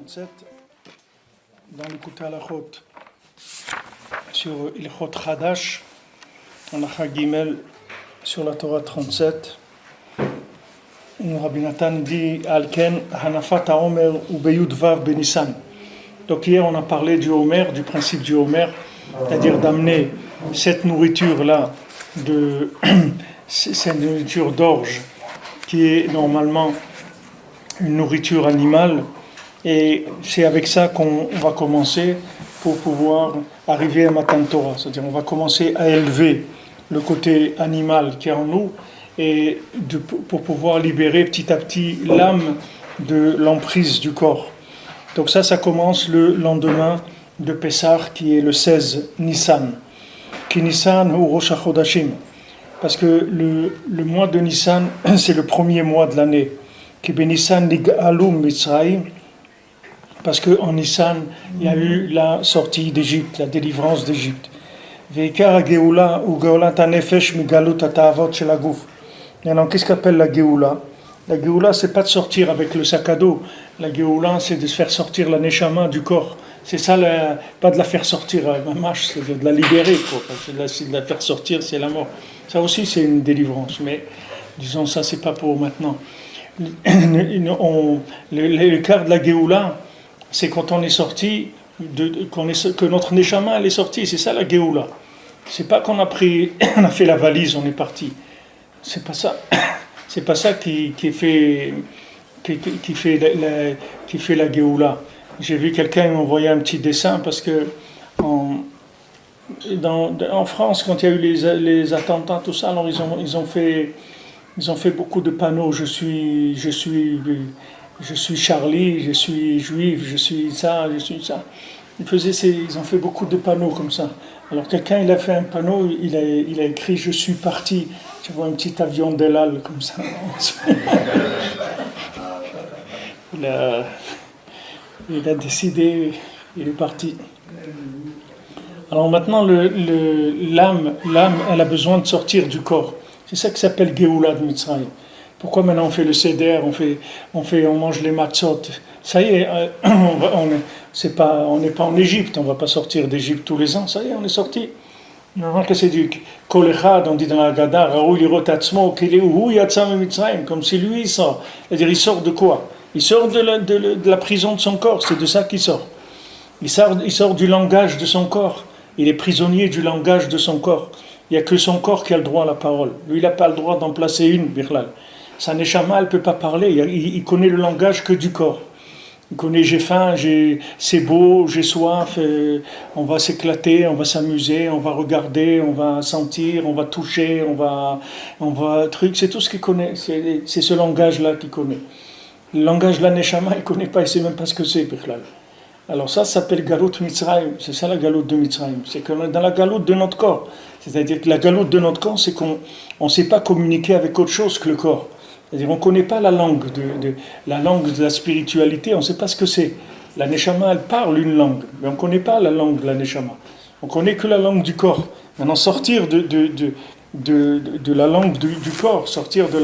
37 dans l'écoute à la Chot sur Ilchot Chadash, en Acha Gimel sur la Torah 37. Rabbi Nathan dit Alken Hanafat HaOmer ou Beyud Vav Benissan. Donc hier on a parlé du Homer, du principe du Homer, c'est-à-dire d'amener cette nourriture-là, cette nourriture d'orge, qui est normalement une nourriture animale, et c'est avec ça qu'on va commencer pour pouvoir arriver à Matan Torah, c'est-à-dire on va commencer à élever le côté animal qui est en nous, et pour pouvoir libérer petit à petit l'âme de l'emprise du corps. Donc ça commence le lendemain de Pessah, qui est le 16 Nissan. Qui Nissan ou Rosh HaChodashim, parce que le mois de Nissan, c'est le premier mois de l'année. Qui Benissan Nig'alum Mitzrayim, parce qu'en Nissan, il y a eu la sortie d'Égypte, la délivrance d'Égypte. Veikar Geoula ou Geolat Hanefesh Migalut Atavot Shel Haguf. Maintenant, qu'est-ce qu'appelle la Géoula? La Géoula, c'est pas de sortir avec le sac à dos. La Géoula, c'est de se faire sortir la Neshama du corps. C'est ça, pas de la faire sortir mamash, c'est de la libérer, quoi. C'est de la faire sortir, c'est la mort. Ça aussi, c'est une délivrance, mais disons ça, c'est pas pour maintenant. Le quart de la Géoula, c'est quand on est sorti, que notre Neshama elle est sortie, c'est ça la Géoula. C'est pas qu'on a fait la valise, on est parti. C'est pas ça. C'est pas ça qui fait la Géoula. J'ai vu quelqu'un m'envoyer un petit dessin parce que en France, quand il y a eu les attentats, tout ça, alors ils ont fait beaucoup de panneaux. Je suis Charlie, je suis juif, je suis ça. Ils ont fait beaucoup de panneaux comme ça. Alors quelqu'un, il a fait un panneau, il a écrit je suis parti. Tu vois un petit avion d'El Al comme ça. Il a décidé, il est parti. Alors maintenant, l'âme, elle a besoin de sortir du corps. C'est ça qui s'appelle Géoula de Mitzrayim. Pourquoi maintenant on fait le seder, on mange les matzot? Ça y est, on n'est pas en Égypte, on ne va pas sortir d'Égypte tous les ans. Ça y est, on est sorti. Maintenant que c'est du Kolechad, on dit dans la Gada, Raoul Irot Atzmo, comme si lui il sort. C'est-à-dire, il sort de quoi? Il sort de la prison de son corps, c'est de ça qu'il sort. Il sort du langage de son corps. Il est prisonnier du langage de son corps. Il n'y a que son corps qui a le droit à la parole. Lui, il n'a pas le droit d'en placer une, Birlal. Sa Neshama, elle ne peut pas parler. Il connaît le langage que du corps. Il connaît j'ai faim, c'est beau, j'ai soif, on va s'éclater, on va s'amuser, on va regarder, on va sentir, on va toucher, on va c'est tout ce qu'il connaît. C'est ce langage-là qu'il connaît. Le langage de la Neshama, il ne connaît pas, il ne sait même pas ce que c'est, Birlal. Alors ça s'appelle Galut Mitzrayim, c'est ça la Galut de Mitzrayim, c'est qu'on est dans la Galut de notre corps. C'est-à-dire que la Galut de notre corps, c'est qu'on ne sait pas communiquer avec autre chose que le corps. C'est-à-dire on ne connaît pas la langue de la spiritualité, on ne sait pas ce que c'est. La Neshama, elle parle une langue, mais on ne connaît pas la langue de la Neshama. On ne connaît que la langue du corps. Maintenant, sortir de la langue du corps, sortir de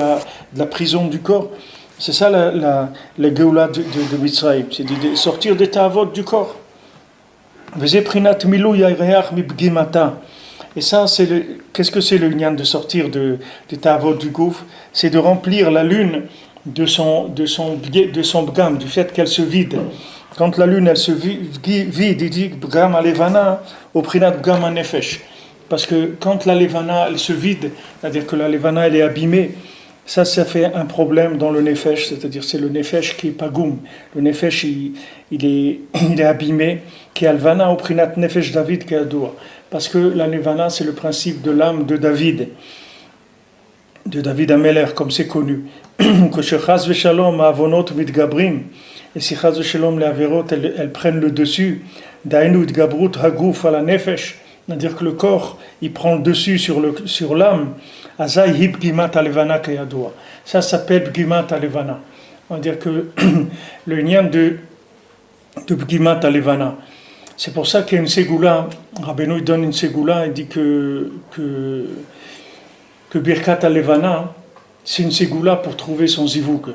la prison du corps, c'est ça la Géoula de Mitzrayim, c'est de sortir des ta'avot du corps. Et ça, qu'est-ce que c'est le lien de sortir des ta'avot du gouffre? C'est de remplir la lune de son bgam, du fait qu'elle se vide. Quand la lune elle se vide, il dit bgam alevana au prinat bgam anefesh. Parce que quand la levana elle se vide, c'est-à-dire que la levana elle est abîmée, ça fait un problème dans le nefesh, c'est-à-dire c'est le nefesh qui est pagoum. Le nefesh il est abîmé, qui est alvana au prinat nefesh David qui est adoua. Parce que la levana c'est le principe de l'âme de David Ameler, comme c'est connu. Que chaz v'shalom avonot mitgabrim, et si chaz v'shalom les averot elles prennent le dessus, dainu itgabrut haguf ala nefesh, c'est-à-dire que le corps il prend le dessus sur l'âme. Azai hib gimat alevana kayadoua. Ça s'appelle gimat alevana. On va dire que le lien de gimat alevana. C'est pour ça qu'il y a une ségoula. Rabbeinu donne une ségoula. Il dit que Birkat alevana, c'est une ségoula pour trouver son zivouk.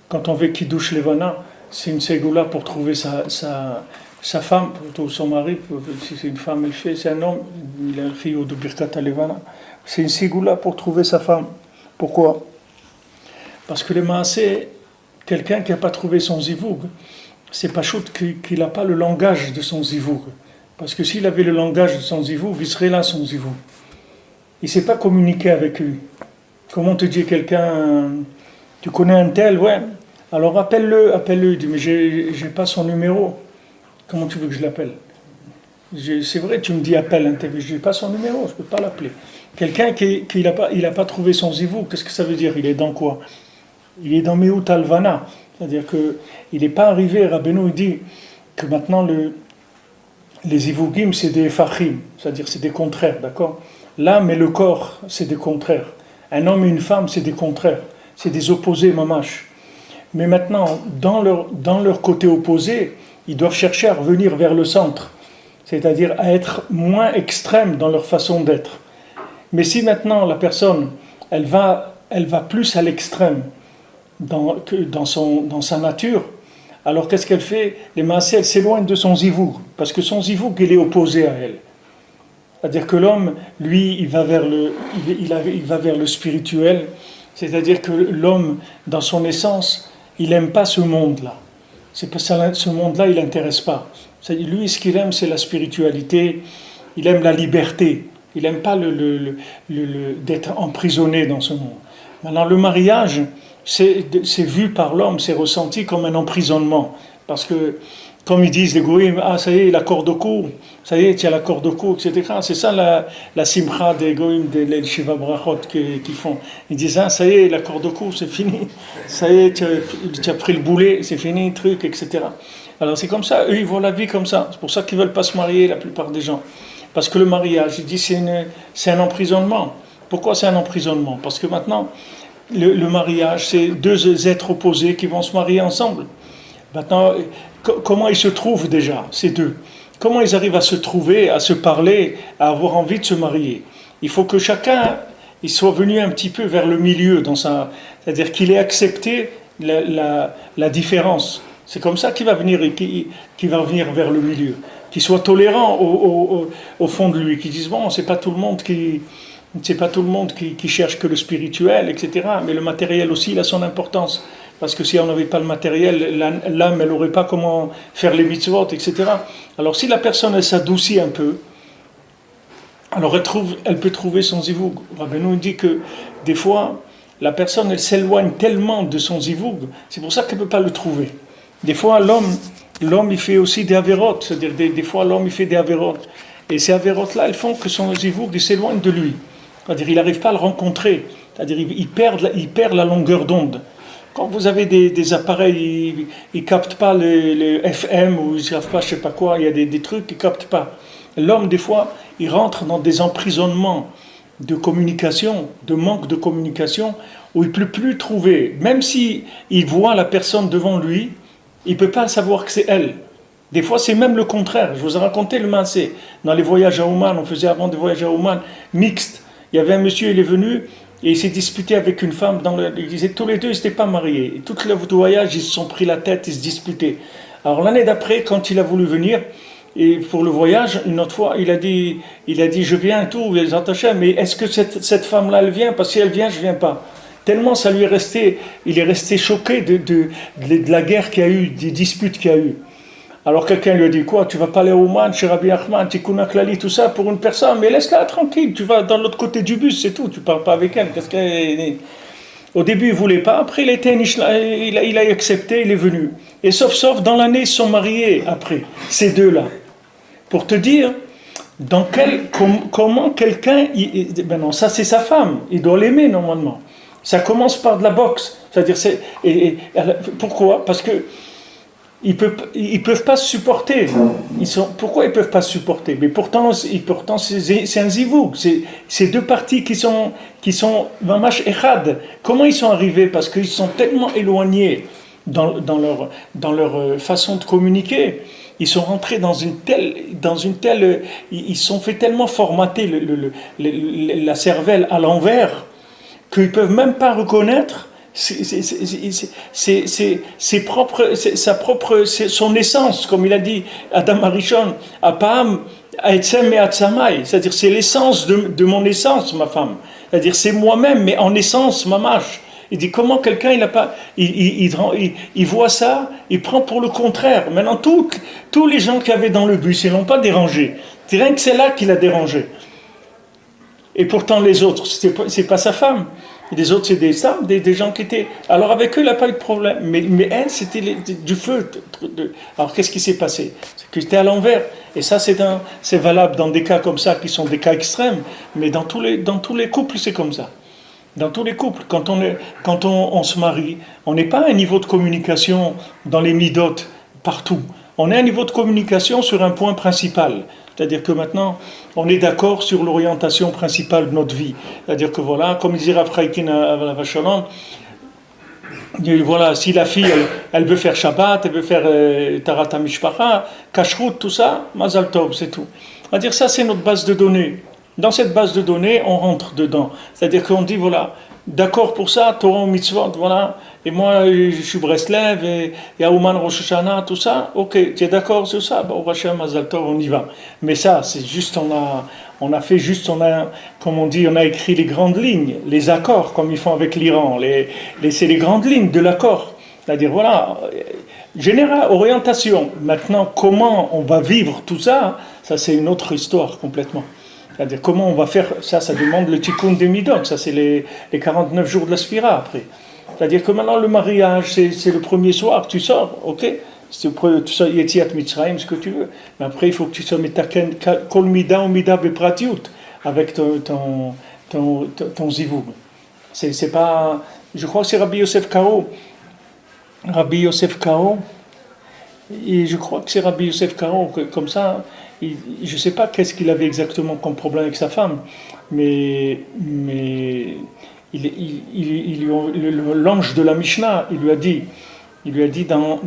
Quand on veut kiddush levana, c'est une ségoula pour trouver sa femme, plutôt son mari. Si c'est une femme, elle fait, c'est un homme, il a le rio de Birkat Alevana. C'est une ségoula pour trouver sa femme. Pourquoi? Parce que le maasé, quelqu'un qui n'a pas trouvé son zivoug, c'est pas chouette qu'il n'a pas le langage de son zivoug. Parce que s'il avait le langage de son zivoug, il serait là son zivoug. Il ne sait pas communiquer avec lui. Comment te dit quelqu'un, tu connais un tel, ouais, alors appelle-le. Il dit, mais j'ai pas son numéro. Comment tu veux que je l'appelle? C'est vrai, tu me dis appelle un tel, mais je n'ai pas son numéro, je ne peux pas l'appeler. Quelqu'un qui n'a pas trouvé son zivoug, qu'est-ce que ça veut dire? Il est dans quoi? Il est dans Meout Alvana. C'est-à-dire qu'il n'est pas arrivé, Rabbeinu dit que maintenant les zivougim c'est des fachim, c'est-à-dire c'est des contraires, d'accord? L'âme et le corps c'est des contraires. Un homme et une femme c'est des contraires, c'est des opposés mamash. Mais maintenant, dans leur côté opposé, ils doivent chercher à revenir vers le centre, c'est-à-dire à être moins extrêmes dans leur façon d'être. Mais si maintenant la personne, elle va plus à l'extrême, dans sa nature, alors qu'est-ce qu'elle fait? Les maasé, elle s'éloigne de son zivoug, parce que son zivoug, il est opposé à elle. C'est-à-dire que l'homme, lui, il va vers le spirituel, c'est-à-dire que l'homme, dans son essence, il n'aime pas ce monde-là. C'est pas ça, ce monde-là, il l'intéresse pas. Lui, ce qu'il aime, c'est la spiritualité, il aime la liberté, il n'aime pas d'être emprisonné dans ce monde. Maintenant, le mariage, c'est vu par l'homme, c'est ressenti comme un emprisonnement. Parce que, comme ils disent les goïms, ça y est, la corde au cou, ça y est, tu as la corde au cou, etc. C'est ça la simcha des goïms, des Shiva Brachot qui font. Ils disent, ça y est, la corde au cou, c'est fini. Ça y est, tu as pris le boulet, c'est fini, truc, etc. Alors c'est comme ça, eux, ils voient la vie comme ça. C'est pour ça qu'ils ne veulent pas se marier, la plupart des gens. Parce que le mariage, ils disent, c'est un emprisonnement. Pourquoi c'est un emprisonnement? Parce que maintenant, le mariage, c'est deux êtres opposés qui vont se marier ensemble. Maintenant, comment ils se trouvent déjà, ces deux? Comment ils arrivent à se trouver, à se parler, à avoir envie de se marier? Il faut que chacun il soit venu un petit peu vers le milieu, c'est-à-dire qu'il ait accepté la différence. C'est comme ça qu'il va venir, qu'il va venir vers le milieu. Qu'il soit tolérant au fond de lui, qu'il dise, bon, c'est pas tout le monde qui cherche que le spirituel, etc. Mais le matériel aussi, il a son importance. Parce que si on n'avait pas le matériel, l'âme, elle n'aurait pas comment faire les mitzvot, etc. Alors si la personne, elle s'adoucit un peu, alors elle peut trouver son zivoug. Rabbeinu dit que des fois, la personne, elle s'éloigne tellement de son zivoug, c'est pour ça qu'elle ne peut pas le trouver. Des fois, l'homme il fait aussi des avérotes, c'est-à-dire des fois, l'homme, il fait des avérotes. Et ces avérotes-là, elles font que son zivoug, il s'éloigne de lui. C'est-à-dire, il n'arrive pas à le rencontrer. C'est-à-dire, il perd la longueur d'onde. Quand vous avez des appareils, ils ne captent pas les FM ou ils ne savent pas je ne sais pas quoi, il y a des trucs qu'ils ne captent pas. L'homme, des fois, il rentre dans des emprisonnements de communication, de manque de communication, où il ne peut plus trouver. Même s'il voit la personne devant lui, il ne peut pas savoir que c'est elle. Des fois, c'est même le contraire. Je vous ai raconté le maasé. Dans les voyages à Oman, on faisait avant des voyages à Oman mixtes. Il y avait un monsieur, il est venu, et il s'est disputé avec une femme, ils disaient tous les deux, ils n'étaient pas mariés. Et tout le voyage, ils se sont pris la tête, ils se disputaient. Alors l'année d'après, quand il a voulu venir, et pour le voyage, une autre fois, il a dit je viens et tout, les attachés, mais est-ce que cette femme-là, elle vient? Parce que si elle vient, je ne viens pas. Tellement ça lui est resté, il est resté choqué de la guerre qu'il y a eu, des disputes qu'il y a eu. Alors quelqu'un lui a dit quoi? Tu vas pas aller au Oman, chez Rabbi Ahmad, Tikkun Klali, tout ça pour une personne, mais laisse-la tranquille, tu vas dans l'autre côté du bus, c'est tout, tu parles pas avec elle. Parce au début il voulait pas, après il a accepté, il est venu. Et sauf dans l'année ils se sont mariés après, ces deux-là. Pour te dire, comment quelqu'un, ben non, ça c'est sa femme, il doit l'aimer normalement. Ça commence par de la boxe, c'est-à-dire pourquoi? Parce que ils peuvent pas se supporter. Pourquoi ils peuvent pas se supporter? Mais pourtant c'est un zivoug. C'est deux parties qui sont mamash echad. Comment ils sont arrivés? Parce qu'ils sont tellement éloignés dans leur façon de communiquer. Ils sont rentrés dans une telle, ils sont fait tellement formater la cervelle à l'envers qu'ils peuvent même pas reconnaître son essence, comme il a dit Adam Arishon, Apam, Aetzem et Atzamai, c'est-à-dire c'est l'essence de mon essence, ma femme. C'est-à-dire c'est moi-même, mais en essence, mamash. Il dit comment quelqu'un il voit ça, il prend pour le contraire. Maintenant tous les gens qu'il y avait dans le bus, ils l'ont pas dérangé. C'est rien que c'est là qu'il a dérangé. Et pourtant les autres, c'est pas sa femme. Et les autres, c'est des femmes, des gens qui étaient. Alors avec eux, il n'a pas eu de problème. Mais elle, c'était du feu. Alors qu'est-ce qui s'est passé? C'est que c'était à l'envers. Et ça, c'est valable dans des cas comme ça, qui sont des cas extrêmes. Mais dans tous les couples, c'est comme ça. Dans tous les couples, quand on se marie, on n'est pas à un niveau de communication dans les midotes partout. On est à un niveau de communication sur un point principal. C'est-à-dire que maintenant, on est d'accord sur l'orientation principale de notre vie. C'est-à-dire que voilà, comme disait Rav Chaikin à la Vachalon, voilà, si la fille, elle veut faire Shabbat, elle veut faire Tarat HaMishpacha, Kashrut, tout ça, Mazal Tov, c'est tout. C'est-à-dire ça, c'est notre base de données. Dans cette base de données, on rentre dedans. C'est-à-dire qu'on dit, voilà, d'accord pour ça, Torah ou Mitzvot, voilà, et moi, je suis Breslev, et Yaouman Rosh Hashanah, tout ça, ok, tu es d'accord sur ça? Bah, au Rachem, Mazal Tov, on y va. Mais ça, c'est juste, comme on dit, on a écrit les grandes lignes, les accords, comme ils font avec l'Iran, c'est les grandes lignes de l'accord. C'est-à-dire, voilà, général, orientation. Maintenant, comment on va vivre tout ça, ça c'est une autre histoire complètement. C'est-à-dire comment on va faire, ça demande le tikkun des midot, ça c'est les 49 jours de la sphira après. C'est-à-dire que maintenant le mariage, c'est le premier soir, tu sors, ok, tu sors Yetziat Mitzrayim, ce que tu veux, mais après il faut que tu sois metaken kol mida ou mida bepratiut avec ton zivug. C'est pas, je crois que c'est Rabbi Yosef Karo, et je crois que c'est Rabbi Yosef Karo, comme ça. Je ne sais pas qu'est-ce qu'il avait exactement comme problème avec sa femme, mais l'ange de la Mishnah, il lui a dit dans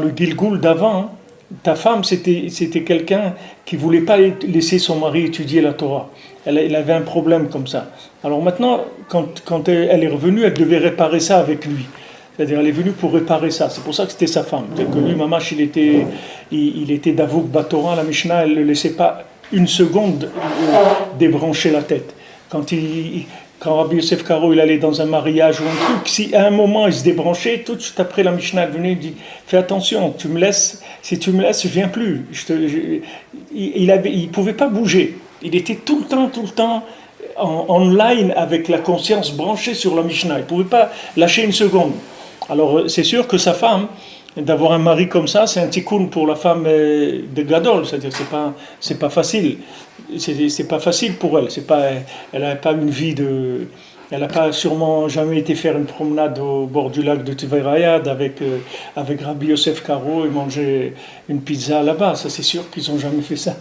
le Gilgul d'avant, ta femme c'était quelqu'un qui voulait pas laisser son mari étudier la Torah. Elle avait un problème comme ça. Alors maintenant, quand elle est revenue, elle devait réparer ça avec lui. C'est-à-dire, elle est venue pour réparer ça. C'est pour ça que c'était sa femme. C'est-à-dire que lui, Mamash, il était d'Avouk Batora. La Mishnah, elle ne le laissait pas une seconde débrancher la tête. Quand Rabbi Yosef Karo, il allait dans un mariage ou un truc, si à un moment il se débranchait, tout de suite après la Mishnah, elle venait et dit, fais attention, si tu me laisses, je ne viens plus. Il ne pouvait pas bouger. Il était tout le temps en line avec la conscience branchée sur la Mishnah. Il ne pouvait pas lâcher une seconde. Alors c'est sûr que sa femme, d'avoir un mari comme ça, c'est un tikkun pour la femme de Gadol, c'est-à-dire c'est pas facile, c'est pas facile pour elle, elle n'a pas une vie elle n'a pas sûrement jamais été faire une promenade au bord du lac de Tiverayad avec Rabbi Yosef Karo et manger une pizza là-bas, ça c'est sûr qu'ils n'ont jamais fait ça.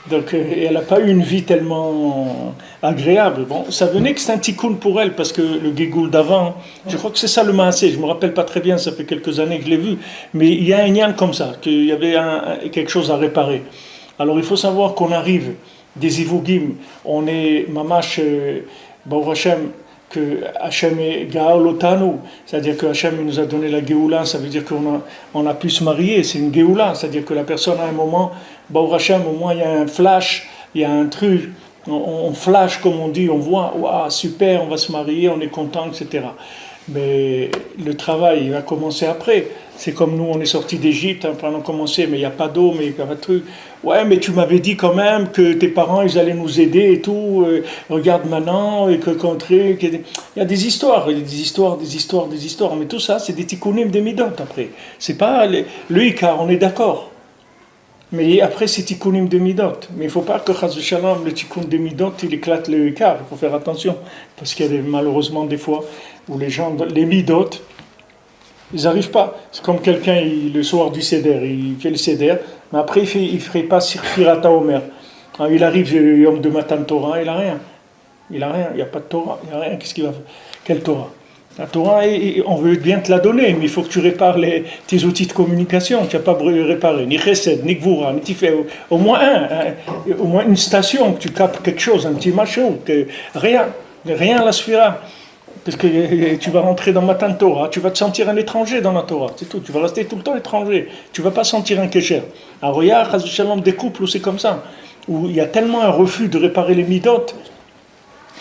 Donc elle n'a pas eu une vie tellement agréable. Bon, ça venait que c'est un tikkun pour elle parce que le Gégoul d'avant, je crois que c'est ça le maasé, je me rappelle pas très bien, ça fait quelques années que je l'ai vu, mais il y a un lien comme ça, qu'il y avait quelque chose à réparer. Alors il faut savoir qu'on arrive des Ivugim, on est mamash Baruch Hashem, que Hachem est Gaol Otanu, c'est-à-dire que Hachem nous a donné la Géoula, ça veut dire qu'on a pu se marier, c'est une Géoula, c'est-à-dire que la personne à un moment, Baruch Hachem, au moins il y a un flash, il y a un truc, on flash comme on dit, on voit, waouh, super, on va se marier, on est content, etc. Mais le travail, il va commencer après. C'est comme nous, on est sortis d'Égypte, après on a commencé, mais il n'y a pas d'eau, mais il y a pas de truc. Ouais, mais tu m'avais dit quand même que tes parents, ils allaient nous aider et tout. Regarde maintenant, et que il y a des histoires, mais tout ça, c'est des tikkunim des midot après. C'est pas le ikar, on est d'accord. Mais après, c'est tikkunim des midot. Mais il ne faut pas que chas v'shalom, le tikkun des midot, il éclate le ikar. Il faut faire attention, parce qu'il y a malheureusement des fois où les midot, ils n'arrivent pas. C'est comme quelqu'un, le soir du Seder, il fait le Seder, mais après il ne ferait pas Sirfirata Omer. Il arrive le Yom de Matan Torah, il n'a rien. Il n'y a pas de Torah, il n'y a rien. Qu'est-ce qu'il va faire? Quelle Torah? La Torah, on veut bien te la donner, mais il faut que tu répares tes outils de communication. Tu n'as pas réparé ni Chesed, ni Gvura, ni Tiferet. Au moins au moins une station, que tu captes quelque chose, un petit machin, rien à la Sphira. Parce que tu vas rentrer dans Matan Torah, tu vas te sentir un étranger dans la Torah, c'est tout. Tu vas rester tout le temps étranger. Tu ne vas pas sentir un kécher. Alors il y a des couples où c'est comme ça, où il y a tellement un refus de réparer les midot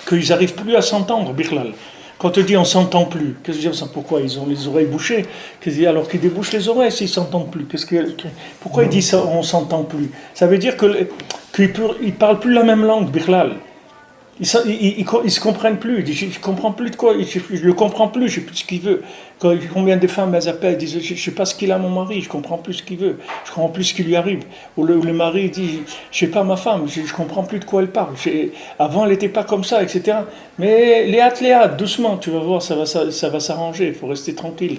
qu'ils n'arrivent plus à s'entendre, Birlal. Quand on te dit on ne s'entend plus, qu'est-ce que je veux dire? Pourquoi ils ont les oreilles bouchées? Alors qu'ils débouchent les oreilles s'ils ne s'entendent plus. Pourquoi ils disent ça, on ne s'entend plus? Ça veut dire qu'ils ne parlent plus la même langue, Birlal. Ils se comprennent plus. Ils disent, je ne comprends plus de quoi, je ne le comprends plus, je ne sais plus ce qu'il veut. Combien de femmes elles appellent, elles disent, je ne sais pas ce qu'il a mon mari, je ne comprends plus ce qu'il veut, je ne comprends plus ce qui lui arrive. Ou le mari dit, je ne sais pas ma femme, je ne comprends plus de quoi elle parle. Avant elle n'était pas comme ça, etc. Mais Léat, doucement, tu vas voir, ça va s'arranger, il faut rester tranquille.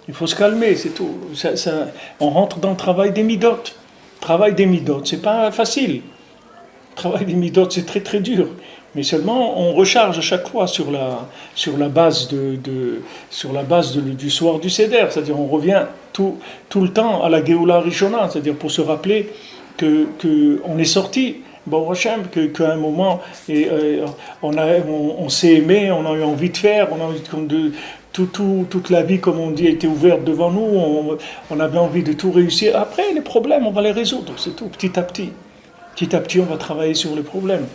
Il faut se calmer, c'est tout. On rentre dans le travail des midot. Travail des midot, c'est pas facile. Le travail des midot, c'est très très dur. Mais seulement on recharge à chaque fois sur la base du soir du Seder, c'est-à-dire on revient tout le temps à la Géoula Rishona, c'est-à-dire pour se rappeler qu'on est sorti, bon Hachem, qu'à un moment on s'est aimé, on a eu envie de faire, on a envie toute la vie, comme on dit, était ouverte devant nous, on avait envie de tout réussir. Après les problèmes, on va les résoudre, c'est tout, petit à petit. Petit à petit, on va travailler sur les problèmes.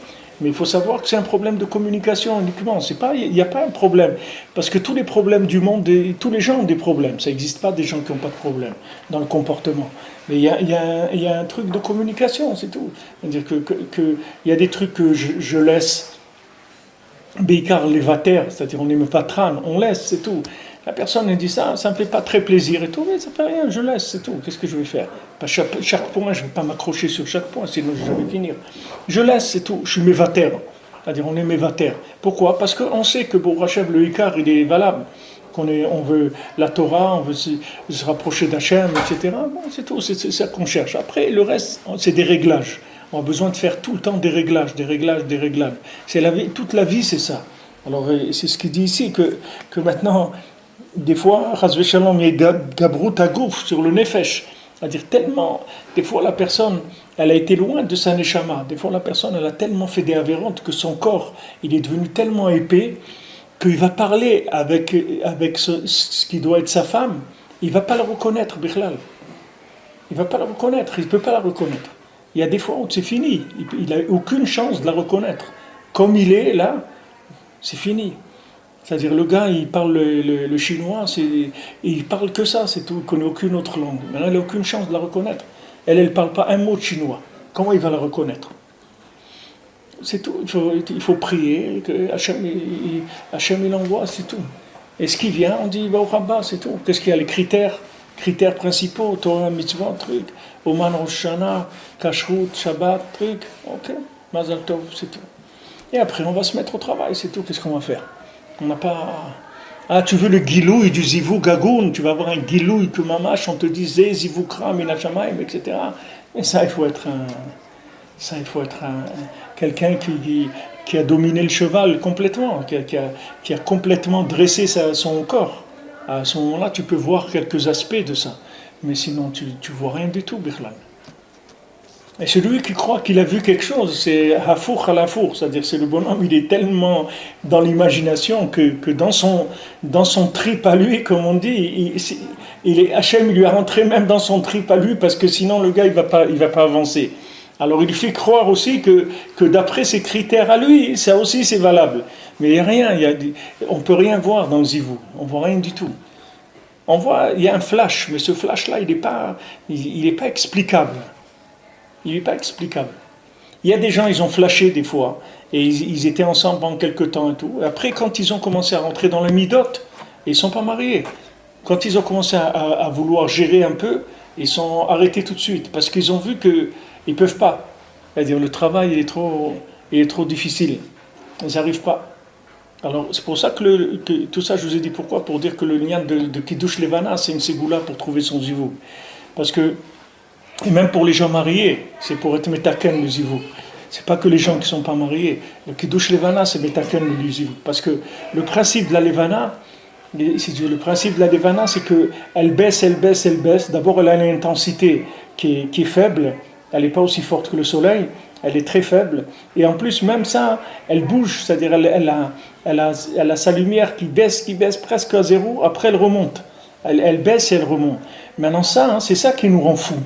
Mais il faut savoir que c'est un problème de communication uniquement. Il n'y a pas un problème. Parce que tous les problèmes du monde, tous les gens ont des problèmes. Ça n'existe pas des gens qui n'ont pas de problème dans le comportement. Mais il y a un truc de communication, c'est tout. C'est-à-dire qu'il y a des trucs que je laisse, Beikar les vater, c'est-à-dire on n'aime pas trane, on laisse, c'est tout. La personne elle dit ça ne me fait pas très plaisir et tout, mais ça ne fait rien, je laisse, c'est tout. Qu'est-ce que je vais faire? Pas chaque point, je ne vais pas m'accrocher sur chaque point, sinon je vais finir. Je laisse, c'est tout. Je suis mévater. C'est-à-dire, on est mévater. Pourquoi? Parce qu'on sait que pour Hachem, le Ikar, il est valable. On veut la Torah, on veut se rapprocher d'Hachem, etc. Bon, c'est tout, c'est ça qu'on cherche. Après, le reste, c'est des réglages. On a besoin de faire tout le temps des réglages. C'est la vie, toute la vie, c'est ça. Alors, c'est ce qu'il dit ici, que maintenant, des fois, Chazve Shalom, il y a Gabrut Agouf sur le Nefesh. C'est-à-dire tellement, des fois la personne, elle a été loin de sa Neshama. Des fois la personne, elle a tellement fait des avérantes que son corps, il est devenu tellement épais qu'il va parler avec ce qui doit être sa femme, il ne va pas la reconnaître, Bichlal. Il ne va pas la reconnaître, il ne peut pas la reconnaître. Il y a des fois où c'est fini, il n'a aucune chance de la reconnaître. Comme il est là, c'est fini. C'est-à-dire le gars, il parle le chinois, il parle que ça, c'est tout, il ne connaît aucune autre langue. Maintenant, il n'a aucune chance de la reconnaître. Elle ne parle pas un mot de chinois. Comment il va la reconnaître? C'est tout, il faut prier, que Hachem il envoie, c'est tout. Et ce qui vient, on dit, au Rabbah, c'est tout. Qu'est-ce qu'il y a? Les critères principaux, Torah, Mitzvot, truc, Oman, Rosh Hashanah, Kashrut, Shabbat, truc, ok, Mazal Tov, c'est tout. Et après, on va se mettre au travail, c'est tout, qu'est-ce qu'on va faire? On n'a pas... Ah, tu veux le gilouï du zivou gagoun, tu vas avoir un gilouï que mamash, on te disait zivou kram, inachamaim, etc. Mais ça, il faut être quelqu'un qui a dominé le cheval complètement, qui a complètement dressé son corps. À ce moment-là, tu peux voir quelques aspects de ça. Mais sinon, tu vois rien du tout, Birlan. Et celui qui croit qu'il a vu quelque chose, c'est Hafour à l'Hafour, c'est-à-dire c'est le bonhomme, il est tellement dans l'imagination que dans son trip à lui, comme on dit, Hachem lui a rentré même dans son trip à lui, parce que sinon le gars il va pas avancer. Alors il fait croire aussi que d'après ses critères à lui, ça aussi c'est valable. Mais il n'y a rien, on ne peut rien voir dans le zivou, on ne voit rien du tout. Il y a un flash, mais ce flash-là, il n'est pas explicable. Il n'est pas explicable. Il y a des gens, ils ont flashé des fois, et ils étaient ensemble pendant quelques temps et tout. Après, quand ils ont commencé à rentrer dans le midot, ils ne sont pas mariés. Quand ils ont commencé à vouloir gérer un peu, ils sont arrêtés tout de suite, parce qu'ils ont vu qu'ils ne peuvent pas. C'est-à-dire, le travail, il est trop difficile. Ils n'arrivent pas. Alors, c'est pour ça que tout ça, je vous ai dit pourquoi, pour dire que le lien de Kiddush Levana, c'est une ségoula pour trouver son zivou. Parce que, et même pour les gens mariés, c'est pour être metaken le zivou. C'est pas que les gens qui sont pas mariés. Le Kiddush Levana, c'est metaken le zivou. Parce que le principe de la Levana, c'est que elle baisse. D'abord, elle a une intensité qui est faible. Elle n'est pas aussi forte que le soleil. elle est très faible. Et en plus, même ça, elle bouge, c'est-à-dire elle a sa lumière qui baisse presque à zéro, après elle remonte. Elle baisse et elle remonte. Maintenant ça, c'est ça qui nous rend fous.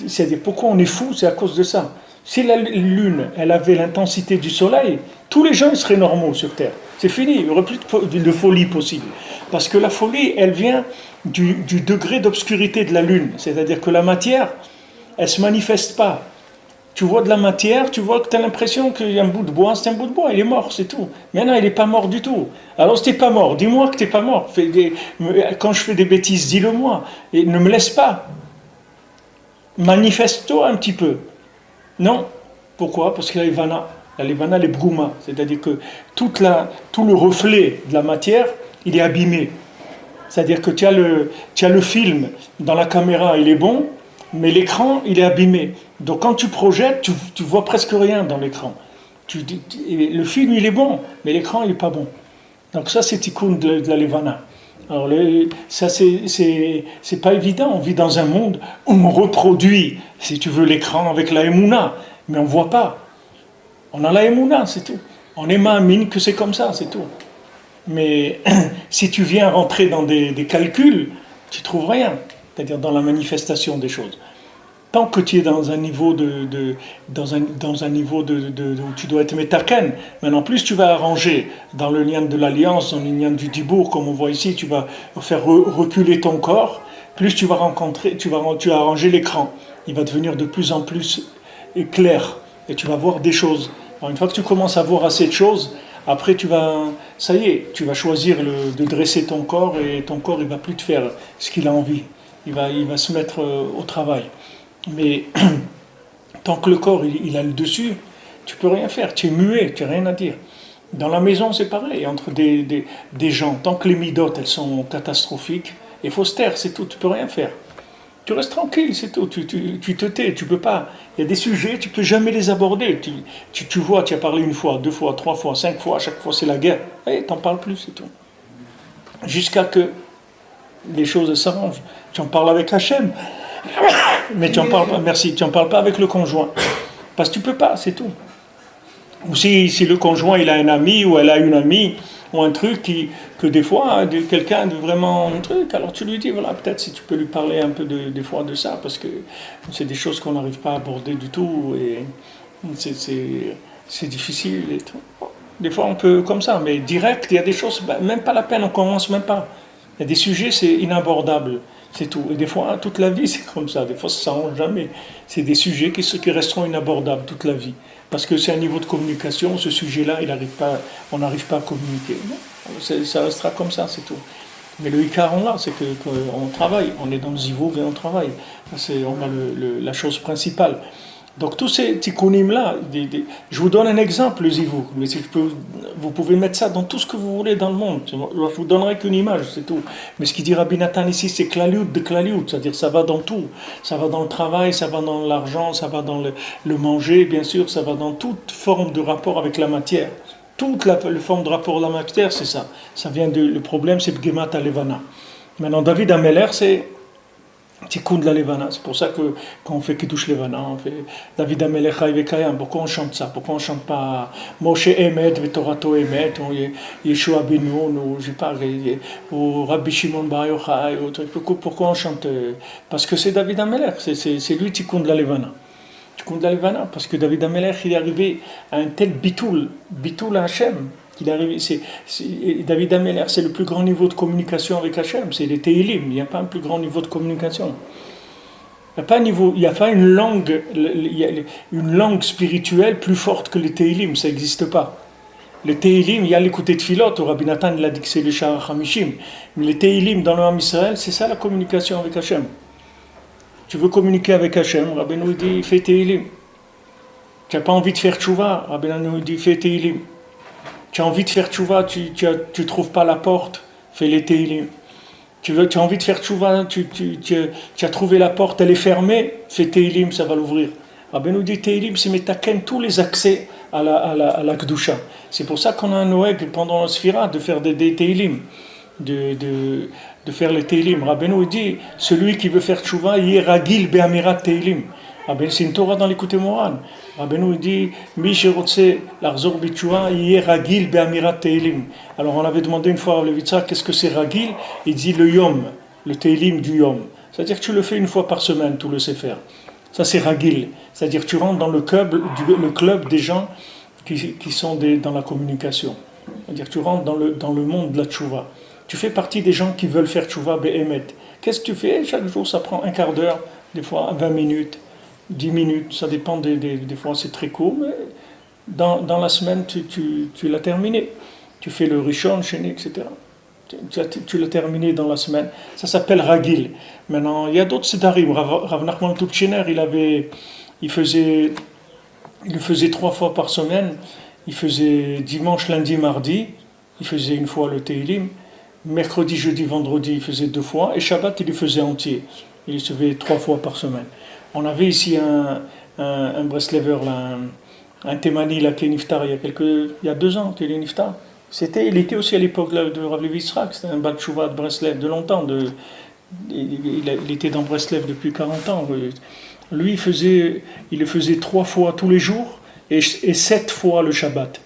C'est-à-dire pourquoi on est fou, c'est à cause de ça. Si la Lune, elle avait l'intensité du Soleil, tous les gens seraient normaux sur Terre. C'est fini, il n'y aurait plus de folie possible. Parce que la folie, elle vient du degré d'obscurité de la Lune. C'est-à-dire que la matière, elle ne se manifeste pas. Tu vois de la matière, tu vois que tu as l'impression qu'il y a un bout de bois, c'est un bout de bois, il est mort, c'est tout. Maintenant, il n'est pas mort du tout. Alors, si tu n'es pas mort, dis-moi que tu n'es pas mort. Quand je fais des bêtises, dis-le-moi. Et ne me laisse pas. Manifeste-toi un petit peu. Non. Pourquoi? Parce que la levana, les brouma. C'est-à-dire que tout le reflet de la matière, il est abîmé. C'est-à-dire que tu as le film dans la caméra, il est bon, mais l'écran, il est abîmé. Donc quand tu projettes, tu vois presque rien dans l'écran. Le film, il est bon, mais l'écran, il n'est pas bon. Donc ça, c'est tikkun de la levana. Alors ça, c'est pas évident. On vit dans un monde où on reproduit, si tu veux, l'écran avec la émouna, mais on ne voit pas. On a la émouna, c'est tout. On est ma'amine que c'est comme ça, c'est tout. Mais si tu viens rentrer dans des calculs, tu ne trouves rien. C'est-à-dire dans la manifestation des choses. Tant que tu es dans un niveau dans un niveau où tu dois être métaken, mais en plus tu vas arranger dans le lien de l'alliance, dans le lien du dibour, comme on voit ici, tu vas faire reculer ton corps, plus tu vas arranger l'écran. Il va devenir de plus en plus clair et tu vas voir des choses. Alors, une fois que tu commences à voir assez de choses, après ça y est, tu vas choisir de dresser ton corps et ton corps il va plus te faire ce qu'il a envie. Il va se mettre au travail. Mais tant que le corps il a le dessus, tu peux rien faire, tu es muet, tu n'as rien à dire. Dans la maison c'est pareil, entre des gens, tant que les midotes elles sont catastrophiques, il faut se taire, c'est tout, tu peux rien faire. Tu restes tranquille, c'est tout, tu te tais, tu peux pas. Il y a des sujets, tu peux jamais les aborder. Tu vois, tu as parlé une fois, deux fois, trois fois, 5 fois, à chaque fois c'est la guerre. Et t'en parles plus, c'est tout. Jusqu'à que les choses s'arrangent. Tu en parles avec Hachem, mais tu en parles pas, merci, tu en parles pas avec le conjoint. Parce que tu peux pas, c'est tout. Ou si le conjoint il a un ami ou elle a une amie, ou un truc que des fois, quelqu'un de vraiment un truc, alors tu lui dis, voilà, peut-être si tu peux lui parler un peu des fois de ça, parce que c'est des choses qu'on n'arrive pas à aborder du tout, et c'est difficile. Et tout. Des fois on peut comme ça, mais direct, il y a des choses, même pas la peine, on commence même pas. Il y a des sujets, c'est inabordable, c'est tout. Et des fois, toute la vie, c'est comme ça, des fois ça ne s'arrange jamais. C'est des sujets qui resteront inabordables toute la vie. Parce que c'est un niveau de communication, ce sujet-là, on n'arrive pas à communiquer. Non, ça restera comme ça, c'est tout. Mais le Ikar, on l'a, c'est qu'on travaille, on est dans le zivou et on travaille. On a la chose principale. Donc tous ces tikkunim-là, je vous donne un exemple, le zivou, mais vous pouvez mettre ça dans tout ce que vous voulez dans le monde. Je vous donnerai qu'une image, c'est tout. Mais ce qu'il dit Rabbi Nathan ici, c'est klaliut de klaliut, c'est-à-dire ça va dans tout. Ça va dans le travail, ça va dans l'argent, ça va dans le manger, bien sûr, ça va dans toute forme de rapport avec la matière. Toute la forme de rapport à la matière, c'est ça. Le problème, c'est Bgemat Alevana. Maintenant, David Ameller, c'est Tikkun de la Levana. C'est pour ça que quand on fait Kiddush Levana, on fait David Amelech Haïvekayam. Pourquoi on chante ça? Pourquoi on ne chante pas Moshe Emet, Vetorato Emet, ou Yeshua Benoun, ou je sais pas, ou Rabbi Shimon Bar Yochai, pourquoi on chante? Parce que c'est David Amelech, c'est lui Tikkun de la Levana. Tikkun de la Levana, parce que David Amelech, il est arrivé à un tel bitul à Hachem. David Ameller, c'est le plus grand niveau de communication avec Hachem, c'est les Teilim, il n'y a pas un plus grand niveau de communication. Il n'y a pas une langue spirituelle plus forte que les Teilim, ça n'existe pas. Les Teilim, il y a l'écouté de Philot, Rabbi Nathan il a dit que c'est le Sha'ar HaMishim, mais les Teilim dans le Ham Israël, c'est ça la communication avec Hachem. Tu veux communiquer avec Hachem, Rabbi nous dit fais Teilim. Tu n'as pas envie de faire tchouva, Rabbi nous dit fais Teilim. Tu as envie de faire tchouva, tu trouves pas la porte, fais les Teilim. Tu as envie de faire tchouva, tu as trouvé la porte, elle est fermée, fais Teilim, ça va l'ouvrir. Rabbi nous dit Teilim, c'est metaken tous les accès à la Kedusha. C'est pour ça qu'on a un Noël pendant la Sphira de faire des Teilim, de faire les Teilim. Rabbi nous dit, celui qui veut faire tchouva, il est ragil be'amirat Teilim. C'est une Torah dans l'écoute Moran. Rabbeinu dit Mi sherotse l'arzor bitchua yeh ragil be'amirat teilim. Alors on avait demandé une fois à Levitsa qu'est-ce que c'est ragil. Il dit le yom, le teilim du yom. C'est-à-dire que tu le fais une fois par semaine, tout le sefer. Ça c'est ragil. C'est-à-dire que tu rentres dans le club des gens qui sont dans la communication. C'est-à-dire que tu rentres dans le monde de la tchouva. Tu fais partie des gens qui veulent faire tchouva be'emet. Qu'est-ce que tu fais? Chaque jour ça prend un quart d'heure, des fois 20 minutes. 10 minutes, ça dépend des fois c'est très court, mais dans la semaine tu l'as terminé. Tu fais le Rishon, Sheni, etc. Tu l'as terminé dans la semaine. Ça s'appelle Ragil. Maintenant, il y a d'autres Sedarim. Rav Nachman Tubchiner, il faisait 3 fois par semaine. Il faisait dimanche, lundi, mardi. Il faisait une fois le Teilim. Mercredi, jeudi, vendredi, il faisait 2 fois. Et Shabbat, il le faisait entier. Il se faisait 3 fois par semaine. On avait ici un Breslever, un Temani, qui est niftar il y a 2 ans, qui est niftar. Il était aussi à l'époque de Rav Levi Yitzhak, c'était un Bal Tshuva de Breslev de longtemps. Il était dans Breslev depuis 40 ans. Lui, il le faisait 3 fois tous les jours et 7 fois le Shabbat.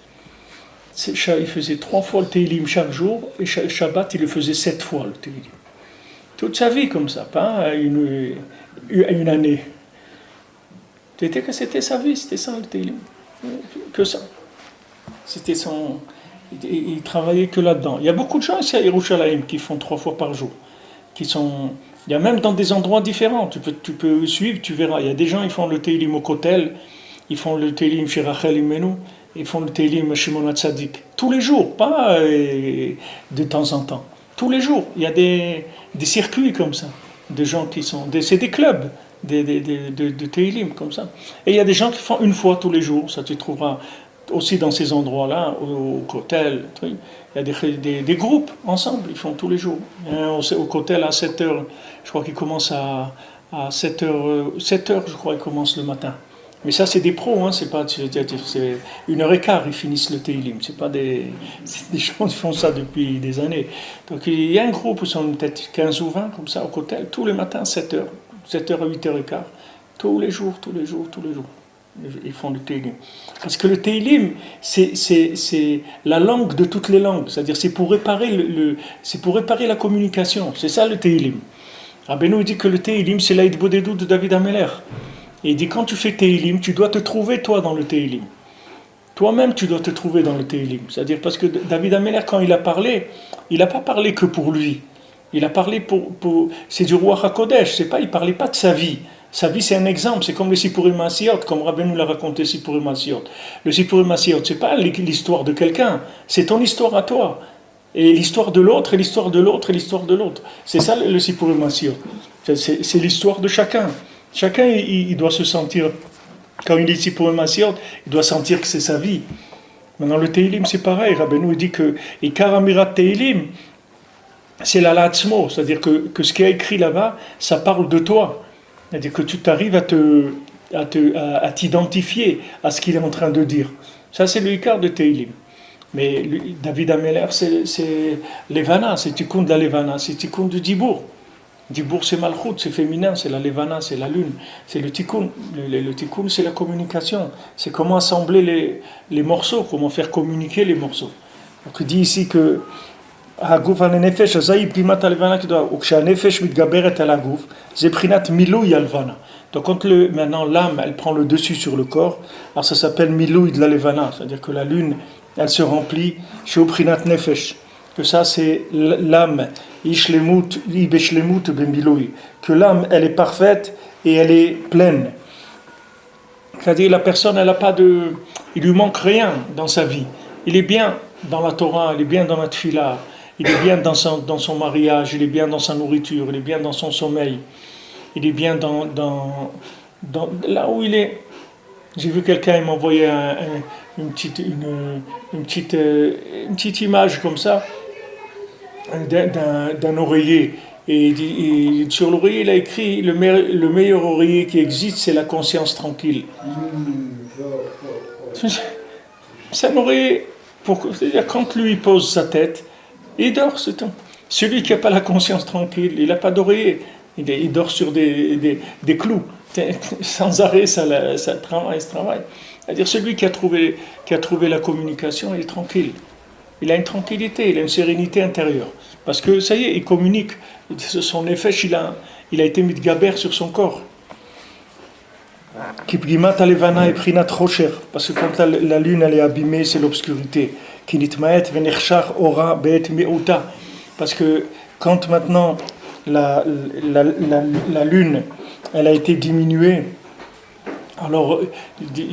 Il faisait 3 fois le Teilim chaque jour et Shabbat, il le faisait 7 fois le Teilim. Toute sa vie comme ça, pas une année. C'était sa vie, c'était ça le Teilim. Que ça. C'était son. Il travaillait que là-dedans. Il y a beaucoup de gens ici à Yerushalayim qui font 3 fois par jour. Il y a même dans des endroits différents. Tu peux suivre, tu verras. Il y a des gens qui font le Teilim au Kotel, ils font le Teilim chez Rachel Imenu, ils font le Teilim chez Shimon Hatzadik. Tous les jours, pas de temps en temps. Tous les jours. Il y a des circuits comme ça. De gens qui sont. C'est des clubs de Teilim comme ça. Et il y a des gens qui font une fois tous les jours. Ça tu trouveras aussi dans ces endroits-là, au Kotel. Il y a des groupes ensemble, ils font tous les jours. Au Kotel à 7h, je crois qu'ils commencent à 7h, je crois qu'ils commencent le matin. Mais ça, c'est des pros, c'est 1h15, ils finissent le Teilim. C'est des gens qui font ça depuis des années. Donc il y a un groupe où sont peut-être 15 ou 20 comme ça au Kotel, tous les matins, 7h à 8h15. Tous les jours. Ils font le Teilim. Parce que le Teilim, c'est la langue de toutes les langues. C'est-à-dire, c'est pour réparer la communication. C'est ça le Teilim. Rabbeinu dit que le Teilim, c'est l'Aïd Bodedou de David Ameler. Et il dit, quand tu fais Teilim, tu dois te trouver, toi, dans le Teilim. Toi-même, tu dois te trouver dans le Teilim. C'est-à-dire, parce que David Ameler, quand il a parlé, il n'a pas parlé que pour lui. Il a parlé pour c'est du Ruach HaKodesh. Il ne parlait pas de sa vie. Sa vie, c'est un exemple. C'est comme le Sipurim Masiyot, comme Rabbeinu l'a raconté, Sipurim Masiyot. Le Sipurim Masiyot, ce n'est pas l'histoire de quelqu'un. C'est ton histoire à toi. Et l'histoire de l'autre, et l'histoire de l'autre, et l'histoire de l'autre. C'est ça le Sipurim Masiyot. C'est l'histoire de chacun. Chacun, il doit se sentir, quand il est ici pour un Masiyot, il doit sentir que c'est sa vie. Maintenant, le Teilim, c'est pareil. Rabbeinu dit que, et Karamirat Teilim, c'est la Latzmo, c'est-à-dire que ce qui est écrit là-bas, ça parle de toi. C'est-à-dire que tu t'arrives à t'identifier à ce qu'il est en train de dire. Ça, c'est le Ikar de Teilim. Mais David Ameler, c'est Levana, c'est Tikkun de la Levana, c'est Tikkun du Dibour. Dibour, c'est Malchut, c'est féminin, c'est la Levana, c'est la lune, c'est le Tikkun. Le Tikkun, c'est la communication. C'est comment assembler les morceaux, comment faire communiquer les morceaux. Donc il dit ici que הגוף על הנפש, אזי פגימת הלבנה כדועה, וכשהנפש מתגברת על הגוף, זה בחינת מילוי הלבנה. Donc quand maintenant l'âme, elle prend le dessus sur le corps, alors ça s'appelle milui de la levana, c'est-à-dire que la lune, elle se remplit, chez Brinat Nefesh, que ça c'est l'âme, ishlemut, ibeshlemut bemilui, que l'âme, elle est parfaite et elle est pleine. C'est-à-dire la personne, elle a pas il lui manque rien dans sa vie. Il est bien dans la Torah, il est bien dans la Tfila, il est bien dans son mariage, il est bien dans sa nourriture, il est bien dans son sommeil, il est bien dans là où il est. J'ai vu quelqu'un, il m'a envoyé une petite image comme ça d'un oreiller. Et sur l'oreiller, il a écrit le meilleur oreiller qui existe, c'est la conscience tranquille. C'est un oreiller. C'est-à-dire, quand lui pose sa tête, il dort, c'est tout. Celui qui n'a pas la conscience tranquille, il n'a pas d'oreiller. Il dort sur des clous. Sans arrêt, ça travaille. C'est-à-dire celui qui a trouvé la communication, il est tranquille. Il a une tranquillité, il a une sérénité intérieure. Parce que ça y est, il communique. Son effet, il a été mis de gaber sur son corps. Parce que quand la lune elle est abîmée, c'est l'obscurité. Parce que quand maintenant la lune elle a été diminuée, alors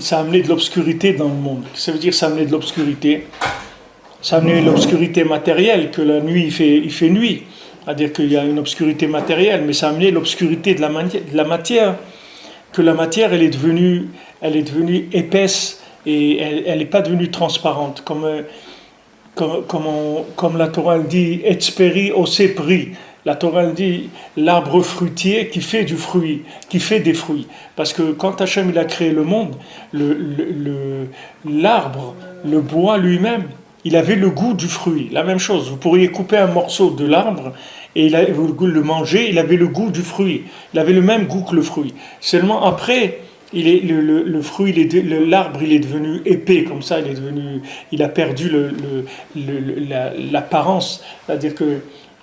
ça a amené de l'obscurité dans le monde. Ça veut dire ça a amené de l'obscurité. Ça a amené l'obscurité matérielle, que la nuit il fait nuit. C'est-à-dire qu'il y a une obscurité matérielle, mais ça a amené l'obscurité de la matière. Que la matière elle est devenue épaisse et elle n'est pas devenue transparente. Comme la Torah dit, etsperi osepri. La Torah dit l'arbre fruitier qui fait du fruit, qui fait des fruits. Parce que quand Hachem il a créé le monde, l'arbre, le bois lui-même, il avait le goût du fruit. La même chose, vous pourriez couper un morceau de l'arbre et vous le manger, il avait le goût du fruit. Il avait le même goût que le fruit. Seulement après, le fruit, l'arbre, il est devenu épais comme ça, il a perdu l'apparence. C'est-à-dire que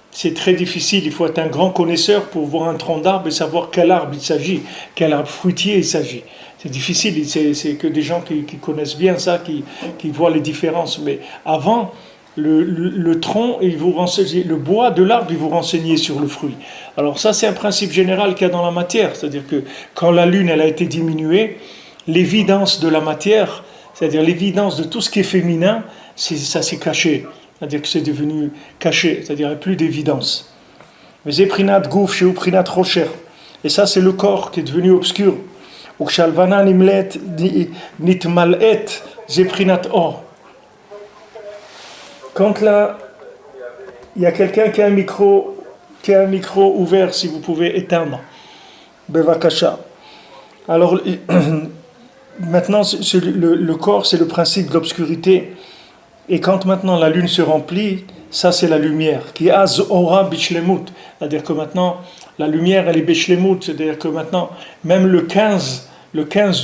c'est très difficile, il faut être un grand connaisseur pour voir un tronc d'arbre et savoir quel arbre il s'agit, quel arbre fruitier il s'agit. C'est difficile, c'est que des gens qui connaissent bien ça, qui voient les différences. Mais avant, le tronc, le bois de l'arbre, il vous renseignait sur le fruit. Alors ça, c'est un principe général qu'il y a dans la matière. C'est-à-dire que quand la lune elle a été diminuée, l'évidence de la matière, c'est-à-dire l'évidence de tout ce qui est féminin, ça s'est caché. C'est-à-dire que c'est devenu caché, c'est-à-dire qu'il n'y a plus d'évidence. Et ça, c'est le corps qui est devenu obscur. Quand là, il y a quelqu'un qui a un micro ouvert, si vous pouvez éteindre. Bevakasha. Alors, maintenant, le corps, c'est le principe de l'obscurité. Et quand maintenant la lune se remplit, ça c'est la lumière. Qui a zora bichlemut. C'est-à-dire que maintenant, la lumière, elle est bichlemut. C'est-à-dire que maintenant, même le 15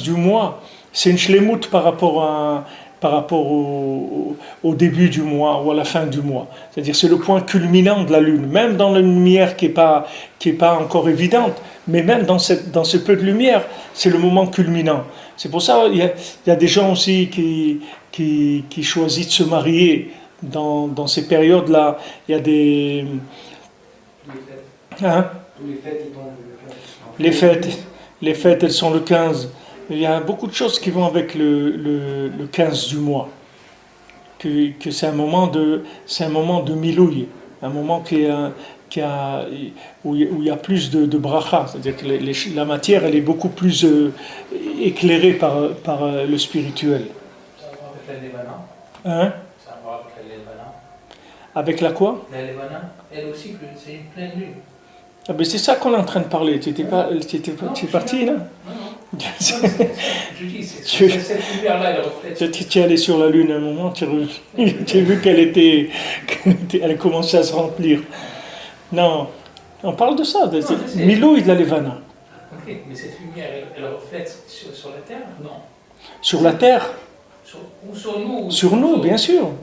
du mois, c'est une shlemut par rapport au début du mois ou à la fin du mois. C'est-à-dire c'est le point culminant de la lune. Même dans la lumière qui est pas encore évidente, mais même dans ce peu de lumière, c'est le moment culminant. C'est pour ça qu'il y a des gens aussi qui choisissent de se marier dans ces périodes-là. Il y a des... Hein? Les fêtes, elles sont le 15. Il y a beaucoup de choses qui vont avec le 15 du mois. Que c'est un moment de milouille, un moment où il y a plus de bracha, c'est-à-dire que la matière elle est beaucoup plus éclairée par le spirituel. Ça va avec la Levana. Hein? Ça va avec la Levana. Avec la quoi? La Levana, elle aussi, c'est une pleine lune. Ah ben c'est ça qu'on est en train de parler. Tu es parti là? Non. Je dis, cette lumière-là, elle reflète. Tu es allé sur la lune à un moment, tu as vu elle commençait à se remplir. Non, on parle de ça, Milo et de la Levana. Ok, mais cette lumière, elle reflète sur la terre? Non. Sur la terre? Sur nous? Sur nous, bien sûr.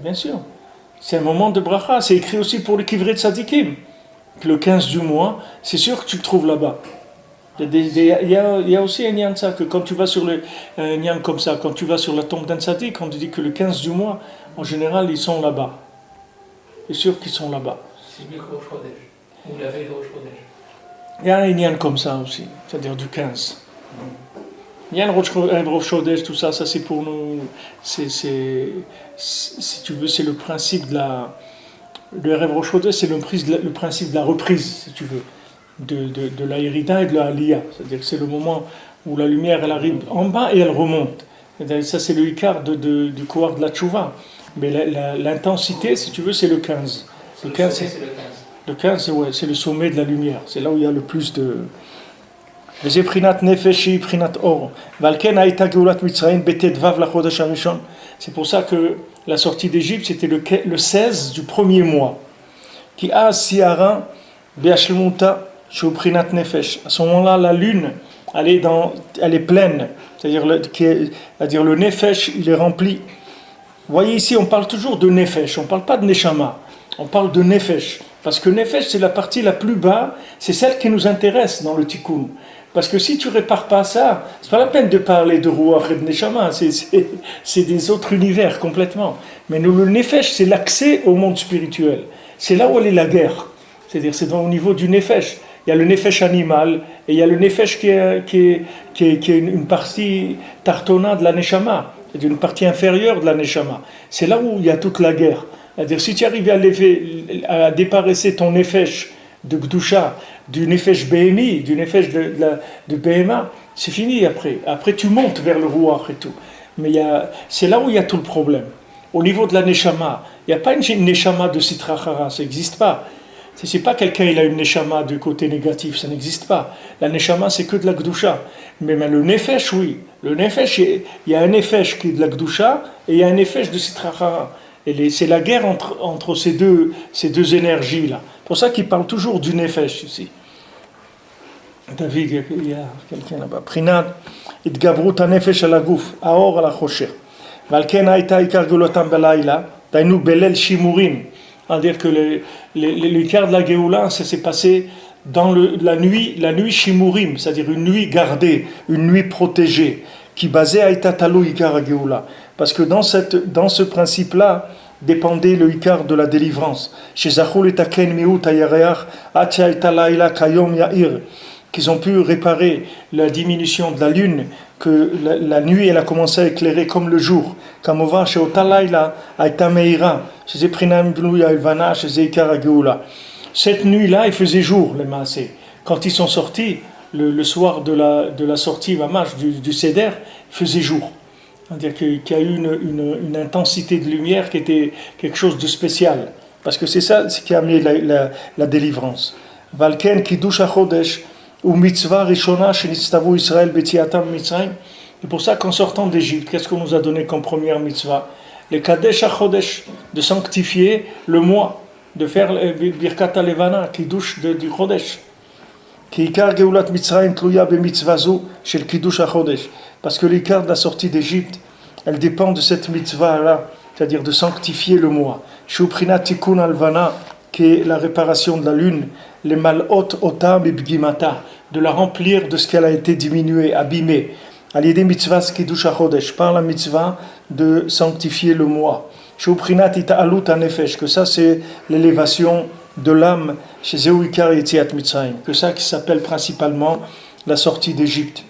C'est un moment de bracha. C'est écrit aussi pour le Kivret Tzadikim. Le 15 du mois, c'est sûr que tu le trouves là-bas. Il y a aussi un nian de ça, que quand tu vas sur un nian comme ça, quand tu vas sur la tombe d'un tzaddik, on te dit que le 15 du mois, en général, ils sont là-bas. C'est sûr qu'ils sont là-bas. C'est mieux que Rosh Chodesh, ou la veille de Rosh Chodesh. Il y a un nian comme ça aussi, c'est-à-dire du 15. Il y a un Rosh Chodesh, tout ça, c'est pour nous. Si tu veux, c'est le principe de la... Le Erev Rosh Chodesh, c'est le principe de la reprise, si tu veux, de la Hérida et de la Aliyah. C'est-à-dire que c'est le moment où la lumière, elle arrive en bas et elle remonte. Ça, c'est le Ikar du Kouar de la Tchouva. Mais l'intensité, si tu veux, c'est le 15. Le 15, c'est le 15. Ouais, c'est le sommet de la lumière. C'est là où il y a le plus de... C'est pour ça que la sortie d'Égypte, c'était le 16 du premier mois. Qui a siara be'ashlemuta Shubrinat Nefesh. À ce moment-là, la lune, elle est pleine. C'est-à-dire le Nefesh, il est rempli. Vous voyez ici, on parle toujours de Nefesh, on ne parle pas de Neshama, on parle de Nefesh. Parce que Nefesh, c'est la partie la plus bas, c'est celle qui nous intéresse dans le Tikkun. Parce que si tu ne répares pas ça, c'est pas la peine de parler de Ruach et de Neshama, c'est des autres univers complètement. Mais le Nefesh, c'est l'accès au monde spirituel. C'est là où elle est la guerre. C'est-à-dire, c'est au niveau du Nefesh. Il y a le Nefesh animal, et il y a le Nefesh qui est une partie tartona de la Neshama, c'est une partie inférieure de la Neshama. C'est là où il y a toute la guerre. C'est-à-dire, si tu arrives à déparesser ton Nefesh de Gdusha, du Nefesh Behemi, du Nefesh de Behema, c'est fini après. Après, tu montes vers le Ruach et tout. Mais c'est là où il y a tout le problème. Au niveau de la Neshama, il n'y a pas une Neshama de Sitra Achara, ça n'existe pas. C'est pas quelqu'un il a une Neshama du côté négatif, ça n'existe pas. La Neshama, c'est que de la Gdusha. Mais le Nefesh, oui. Le Nefesh, il y a un Nefesh qui est de la Gdusha et il y a un Nefesh de Sitra Achara. Et c'est la guerre entre ces deux énergies-là. C'est pour ça qu'il parle toujours du Nefesh ici. David, il y a quelqu'un là-bas. Prinad, Itgabrut Nefesh al Aguf, Aor al Chosher. Valken Aïta Ikar Golotam Belaïla, Dainu Belel Shimurim. C'est-à-dire que l'écart de la Géoula, ça s'est passé dans la nuit Shimurim, c'est-à-dire une nuit gardée, une nuit protégée, qui basait Aïta Talou Ikar Géoula. Parce que dans ce principe-là, dépendait le Ikar de la délivrance. Chez Zachul et Taken Miut Ayareach, Acha et Talaïla Kayom Yair, qu'ils ont pu réparer la diminution de la lune, que la nuit elle a commencé à éclairer comme le jour. Kamova chez Otalaïla, Aïta Meira, chez Prinam Blouya Elvana, chez Ikar Geoula. Cette nuit-là, il faisait jour, les Maasé. Quand ils sont sortis, le soir de la sortie, Mamash, du Seder, il faisait jour. C'est-à-dire qu'il y a eu une intensité de lumière qui était quelque chose de spécial. Parce que c'est ça ce qui a amené la délivrance. Valken Kiddush HaChodesh ou Mitzvah Rishona Shenitztavu Israël Betiatam Mitzrayim. Et pour ça qu'en sortant d'Égypte, qu'est-ce qu'on nous a donné comme première mitzvah? Le Kadesh HaChodesh, de sanctifier le mois, de faire Birkat HaLevana, Kiddush du Chodesh. Ki Ikar Geulat Mitzrayim Tluya Bemitzvazu Shel Kiddush HaChodesh. Parce que l'Ikar de la sortie d'Égypte, elle dépend de cette mitzvah-là, c'est-à-dire de sanctifier le mois. Shuprinat Tikkun Alvana, qui est la réparation de la lune, les malot otam et bgimata, de la remplir de ce qu'elle a été diminuée, abîmée. À l'idée mitzvah Kiddush HaChodesh, par la mitzvah de sanctifier le mois. Shuprinat Ita'alut HaNefesh, que ça c'est l'élévation de l'âme chez Zéou Ikar Yetziat Mitzrayim, que ça qui s'appelle principalement la sortie d'Égypte.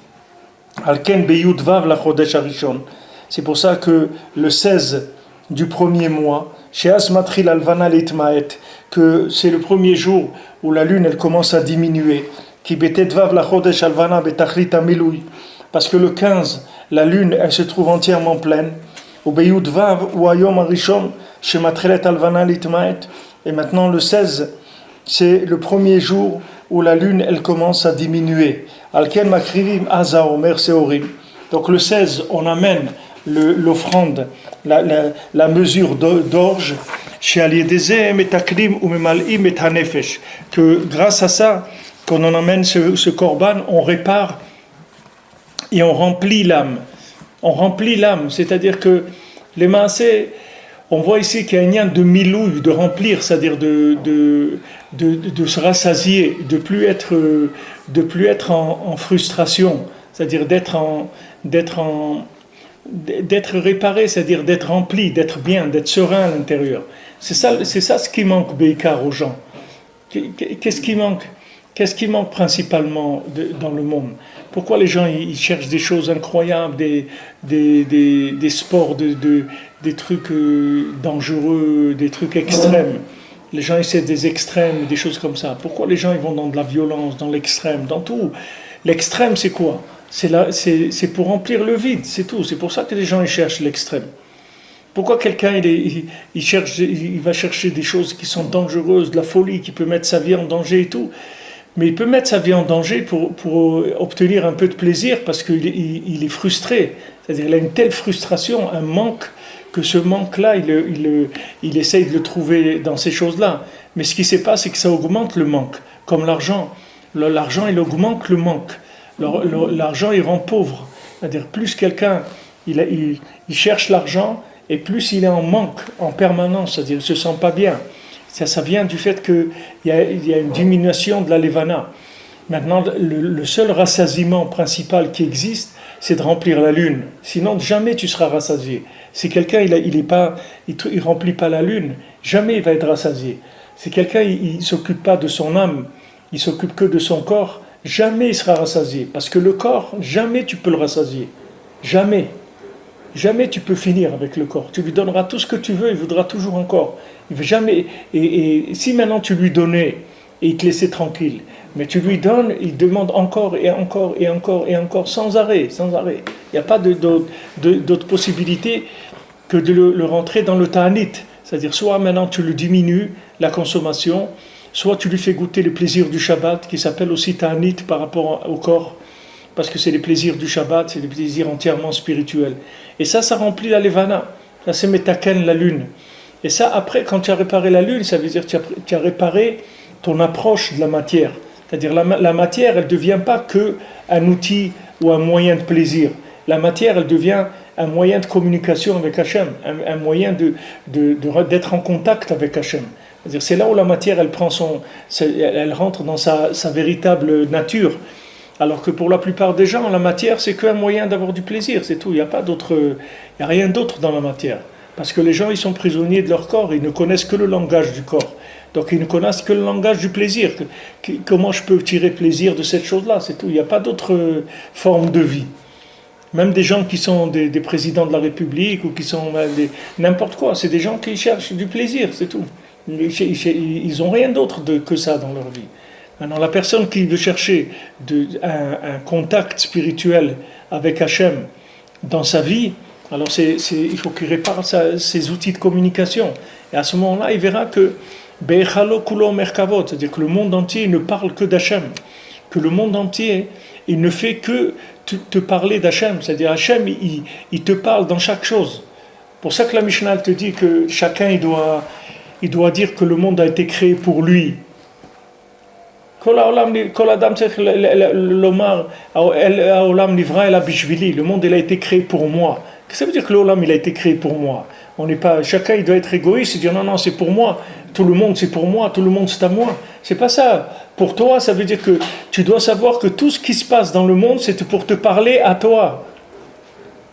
Alken Beyud Vav la Chodesh Arishon. C'est pour ça que le 16 du premier mois, chez Asmatril Alvana Litmaet, que c'est le premier jour où la lune elle commence à diminuer. Ki Betet Vav la Chodesh Alvana Betachlit Amiloui. Parce que le 15, la lune elle se trouve entièrement pleine. Au Beyud Vav ou Ayom Arishon, chez Matrilet Alvana Litmaet. Et maintenant le 16, c'est le premier jour où la lune elle commence à diminuer. Alken Makrivim Aza Omer Seorim. Donc le 16, on amène l'offrande, la mesure d'orge, chez Aliedeze Metaklim ou Memalim et Hanefesh. Que grâce à ça, quand on amène ce korban, on répare et on remplit l'âme. On remplit l'âme, c'est-à-dire que les maasés, on voit ici qu'il y a un lien de milouille, de remplir, c'est-à-dire de se rassasier, de plus être en frustration, c'est-à-dire d'être réparé, c'est-à-dire d'être rempli, d'être bien, d'être serein à l'intérieur. C'est ça ce qui manque Beikar aux gens. Qu'est-ce qui manque? Qu'est-ce qui manque principalement dans le monde? Pourquoi les gens ils cherchent des choses incroyables, des sports, des trucs dangereux, des trucs extrêmes? Les gens essaient des extrêmes, des choses comme ça. Pourquoi les gens ils vont dans de la violence, dans l'extrême, dans tout? L'extrême c'est quoi? C'est pour remplir le vide, c'est tout. C'est pour ça que les gens ils cherchent l'extrême. Pourquoi quelqu'un il va chercher des choses qui sont dangereuses, de la folie, qui peut mettre sa vie en danger et tout? Mais il peut mettre sa vie en danger pour obtenir un peu de plaisir parce qu'il est frustré. C'est-à-dire qu'il a une telle frustration, un manque, que ce manque-là, il essaye de le trouver dans ces choses-là. Mais ce qui se passe, c'est que ça augmente le manque. Comme l'argent. L'argent, il augmente le manque. L'argent, il rend pauvre. C'est-à-dire, plus quelqu'un, il cherche l'argent, et plus il est en manque, en permanence. C'est-à-dire, il ne se sent pas bien. Ça vient du fait qu'il y a une diminution de la levana. Maintenant, le seul rassasiement principal qui existe, c'est de remplir la lune. Sinon, jamais tu seras rassasié. Si quelqu'un il remplit pas la lune, jamais il va être rassasié. Si quelqu'un il s'occupe pas de son âme, il s'occupe que de son corps, jamais il sera rassasié. Parce que le corps, jamais tu peux le rassasier. Jamais. Jamais tu peux finir avec le corps. Tu lui donneras tout ce que tu veux, il voudra toujours encore. Il veut jamais. Et si maintenant tu lui donnais et il te laissait tranquille, mais tu lui donnes, il demande encore et encore et encore et encore, sans arrêt, sans arrêt. Il n'y a pas d'autre possibilité que de le rentrer dans le ta'anit. C'est-à-dire, soit maintenant tu le diminues, la consommation, soit tu lui fais goûter le plaisir du Shabbat, qui s'appelle aussi ta'anit par rapport au corps, parce que c'est les plaisirs du Shabbat, c'est des plaisirs entièrement spirituels. Et ça remplit la levana. Ça, c'est metaken, la lune. Et ça, après, quand tu as réparé la lune, ça veut dire que tu as réparé ton approche de la matière. C'est-à-dire la matière, elle ne devient pas qu'un outil ou un moyen de plaisir. La matière, elle devient un moyen de communication avec Hachem, un moyen d'être en contact avec Hachem. C'est-à-dire, c'est là où la matière, elle rentre dans sa véritable nature. Alors que pour la plupart des gens, la matière, c'est qu'un moyen d'avoir du plaisir, c'est tout. Il n'y a rien d'autre dans la matière. Parce que les gens, ils sont prisonniers de leur corps, ils ne connaissent que le langage du corps. Donc ils ne connaissent que le langage du plaisir. Comment je peux tirer plaisir de cette chose-là, c'est tout. Il n'y a pas d'autre forme de vie. Même des gens qui sont des présidents de la République ou qui sont n'importe quoi, c'est des gens qui cherchent du plaisir, c'est tout. Ils n'ont rien d'autre que ça dans leur vie. Maintenant, la personne qui veut chercher un contact spirituel avec Hachem dans sa vie, alors il faut qu'il répare ses outils de communication. Et à ce moment-là, il verra que Be'echalo kulo merkavot, c'est-à-dire que le monde entier ne parle que d'Hachem, que le monde entier, il ne fait que te parler d'Hachem, c'est-à-dire Hachem, il te parle dans chaque chose. Pour ça que la Mishnah te dit que chacun, il doit dire que le monde a été créé pour lui. Le monde, il a été créé pour moi. Qu'est-ce que ça veut dire que l'Olam, il a été créé pour moi? Chacun, il doit être égoïste et dire non, c'est pour moi. Tout le monde, c'est pour moi. Tout le monde, c'est à moi. C'est pas ça. Pour toi, ça veut dire que tu dois savoir que tout ce qui se passe dans le monde, c'est pour te parler à toi.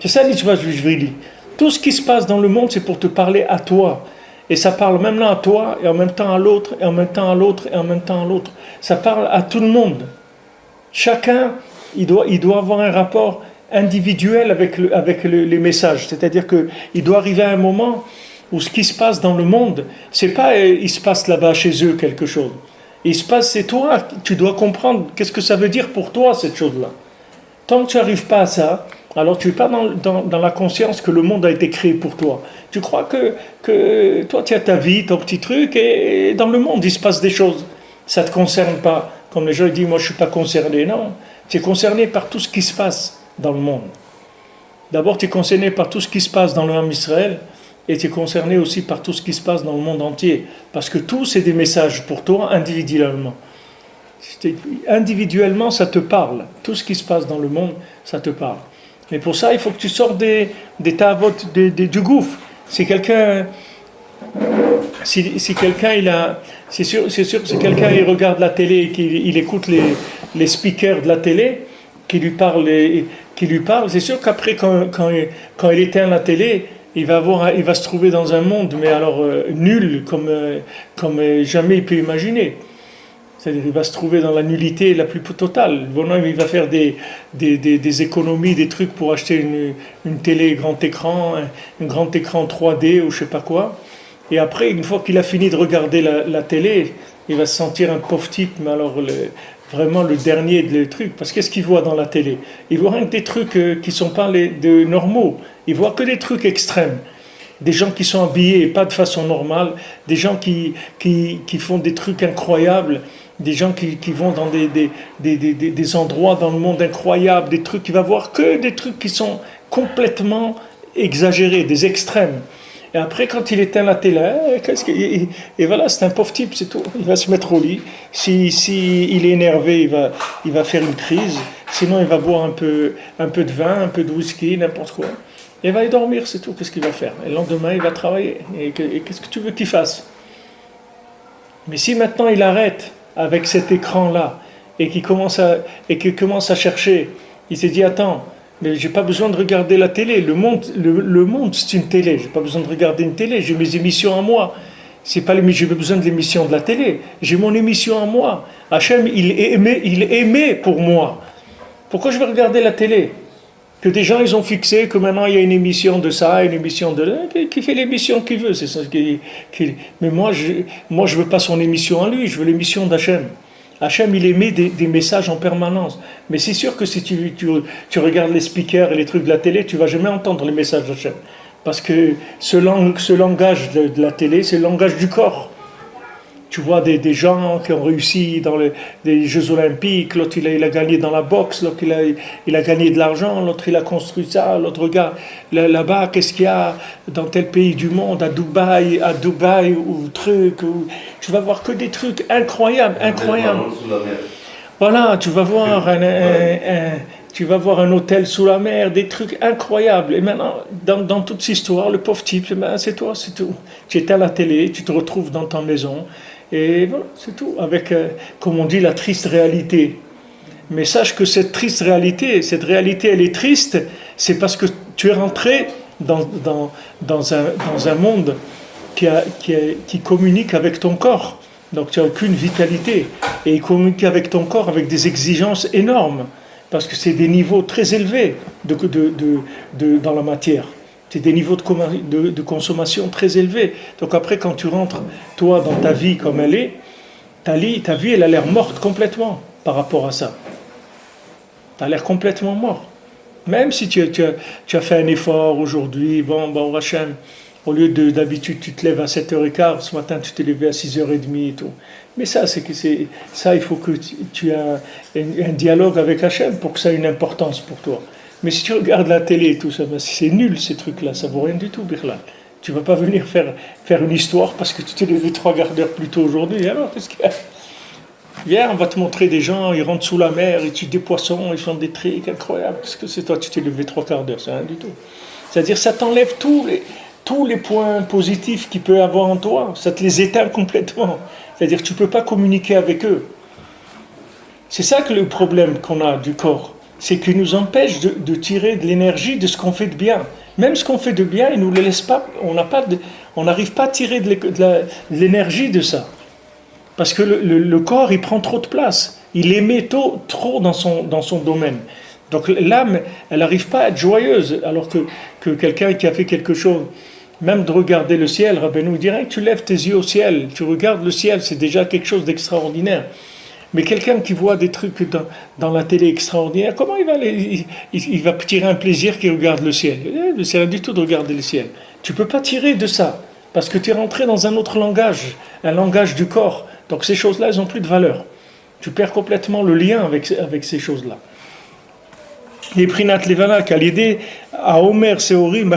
C'est ça l'Ishva Jvili. Tout ce qui se passe dans le monde, c'est pour te parler à toi. Et ça parle maintenant à toi, et en même temps à l'autre, et en même temps à l'autre, et en même temps à l'autre. Ça parle à tout le monde. Chacun, il doit avoir un rapport individuel avec les messages. C'est-à-dire qu'il doit arriver à un moment où ce qui se passe dans le monde, c'est pas il se passe là-bas chez eux quelque chose. Il se passe, c'est toi. Tu dois comprendre qu'est-ce que ça veut dire pour toi, cette chose-là. Tant que tu n'arrives pas à ça, alors tu n'es pas dans la conscience que le monde a été créé pour toi. Tu crois que toi, tu as ta vie, ton petit truc, et dans le monde, il se passe des choses. Ça ne te concerne pas. Comme les gens disent, moi, je ne suis pas concerné. Non, tu es concerné par tout ce qui se passe dans le monde. D'abord, tu es concerné par tout ce qui se passe dans le Ham Israël, et tu es concerné aussi par tout ce qui se passe dans le monde entier. Parce que tout, c'est des messages pour toi individuellement. Individuellement, ça te parle. Tout ce qui se passe dans le monde, ça te parle. Mais pour ça, il faut que tu sortes des tavotes du gouffre. Si quelqu'un c'est sûr que si quelqu'un il regarde la télé et qu'il écoute les speakers de la télé qui lui parlent, c'est sûr qu'après quand il éteint la télé, il va se trouver dans un monde mais alors nul comme jamais il peut imaginer. C'est-à-dire qu'il va se trouver dans la nullité la plus totale. Il va faire des économies, des trucs pour acheter une télé grand écran, un grand écran 3D ou je sais pas quoi. Et après, une fois qu'il a fini de regarder la télé, il va se sentir un pauvre type, mais alors vraiment le dernier des trucs. Parce qu'est-ce qu'il voit dans la télé? Il voit rien que des trucs qui ne sont pas de normaux. Il voit que des trucs extrêmes. Des gens qui sont habillés pas de façon normale, des gens qui font des trucs incroyables, des gens qui vont dans des endroits dans le monde incroyables, des trucs, il va voir que des trucs qui sont complètement exagérés, des extrêmes. Et après, quand il éteint la télé, et voilà, c'est un pauvre type, c'est tout. Il va se mettre au lit. Si il est énervé, il va faire une crise. Sinon, il va boire un peu de vin, un peu de whisky, n'importe quoi. Et il va y dormir, c'est tout. Qu'est-ce qu'il va faire? Et le lendemain, il va travailler. Et qu'est-ce que tu veux qu'il fasse? Mais si maintenant il arrête avec cet écran-là et qu'il commence à chercher, il s'est dit, attends, mais j'ai pas besoin de regarder la télé. Le monde, c'est une télé. J'ai pas besoin de regarder une télé. J'ai mes émissions à moi. C'est pas j'ai pas besoin de l'émission de la télé. J'ai mon émission à moi. Hachem, il aimait pour moi. Pourquoi je vais regarder la télé? Que des gens, ils ont fixé que maintenant il y a une émission de ça, une émission de là, qui fait l'émission qu'il veut. C'est ça mais moi, je veux pas son émission à lui. Je veux l'émission d'Hachem. Hachem, il émet des messages en permanence. Mais c'est sûr que si tu regardes les speakers et les trucs de la télé, tu ne vas jamais entendre les messages d'Hachem. Parce que ce langage de la télé, c'est le langage du corps. Tu vois des gens qui ont réussi dans les Jeux Olympiques, l'autre il a gagné dans la boxe, l'autre il a gagné de l'argent, l'autre il a construit ça, l'autre regarde là-bas, qu'est-ce qu'il y a dans tel pays du monde, à Dubaï ou truc, tu vas voir que des trucs incroyables. Voilà, tu vas voir un hôtel sous la mer, des trucs incroyables. Et maintenant, dans toute cette histoire, le pauvre type, c'est toi, c'est tout. Tu étais à la télé, tu te retrouves dans ta maison, et voilà, c'est tout. Avec, comme on dit, la triste réalité. Mais sache que cette réalité, elle est triste, c'est parce que tu es rentré dans un monde qui communique avec ton corps. Donc tu n'as aucune vitalité. Et il communique avec ton corps avec des exigences énormes. Parce que c'est des niveaux très élevés dans la matière. C'est des niveaux de consommation très élevés. Donc après, quand tu rentres, toi, dans ta vie comme elle est, ta vie, elle a l'air morte complètement par rapport à ça. Tu as l'air complètement mort. Même si tu as fait un effort aujourd'hui, bon, Hachem, au lieu d'habitude, tu te lèves à 7h15, ce matin, tu t'es levé à 6h30 et tout. Mais ça, il faut que tu aies un dialogue avec Hachem pour que ça ait une importance pour toi. Mais si tu regardes la télé et tout ça, c'est nul ces trucs-là, ça vaut rien du tout, Birlan. Tu ne vas pas venir faire une histoire parce que tu t'es levé 3 quarts d'heure plus tôt aujourd'hui. Alors, qu'est-ce qu'il y a? Viens, on va te montrer des gens, ils rentrent sous la mer, ils tuent des poissons, ils font des trucs incroyables. Qu'est-ce que c'est toi, tu t'es levé 3 quarts d'heure, c'est rien du tout. C'est-à-dire, ça t'enlève tous les points positifs qu'il peut avoir en toi, ça te les éteint complètement. C'est-à-dire que tu ne peux pas communiquer avec eux. C'est ça que le problème qu'on a du corps, c'est qu'il nous empêche de tirer de l'énergie de ce qu'on fait de bien. Même ce qu'on fait de bien, il ne nous le laisse pas, on n'arrive pas à tirer de l'énergie de ça. Parce que le corps, il prend trop de place. Il émet trop dans son domaine. Donc l'âme, elle n'arrive pas à être joyeuse, alors que quelqu'un qui a fait quelque chose, même de regarder le ciel, Rabbeinu dirait que tu lèves tes yeux au ciel, tu regardes le ciel, c'est déjà quelque chose d'extraordinaire. Mais quelqu'un qui voit des trucs dans la télé extraordinaire, comment il va tirer un plaisir qu'il regarde le ciel? C'est rien du tout de regarder le ciel. Tu ne peux pas tirer de ça, parce que tu es rentré dans un autre langage, un langage du corps. Donc ces choses-là, elles n'ont plus de valeur. Tu perds complètement le lien avec ces choses-là. Les prinat levana qu'à l'idée à Omer c'est horrible,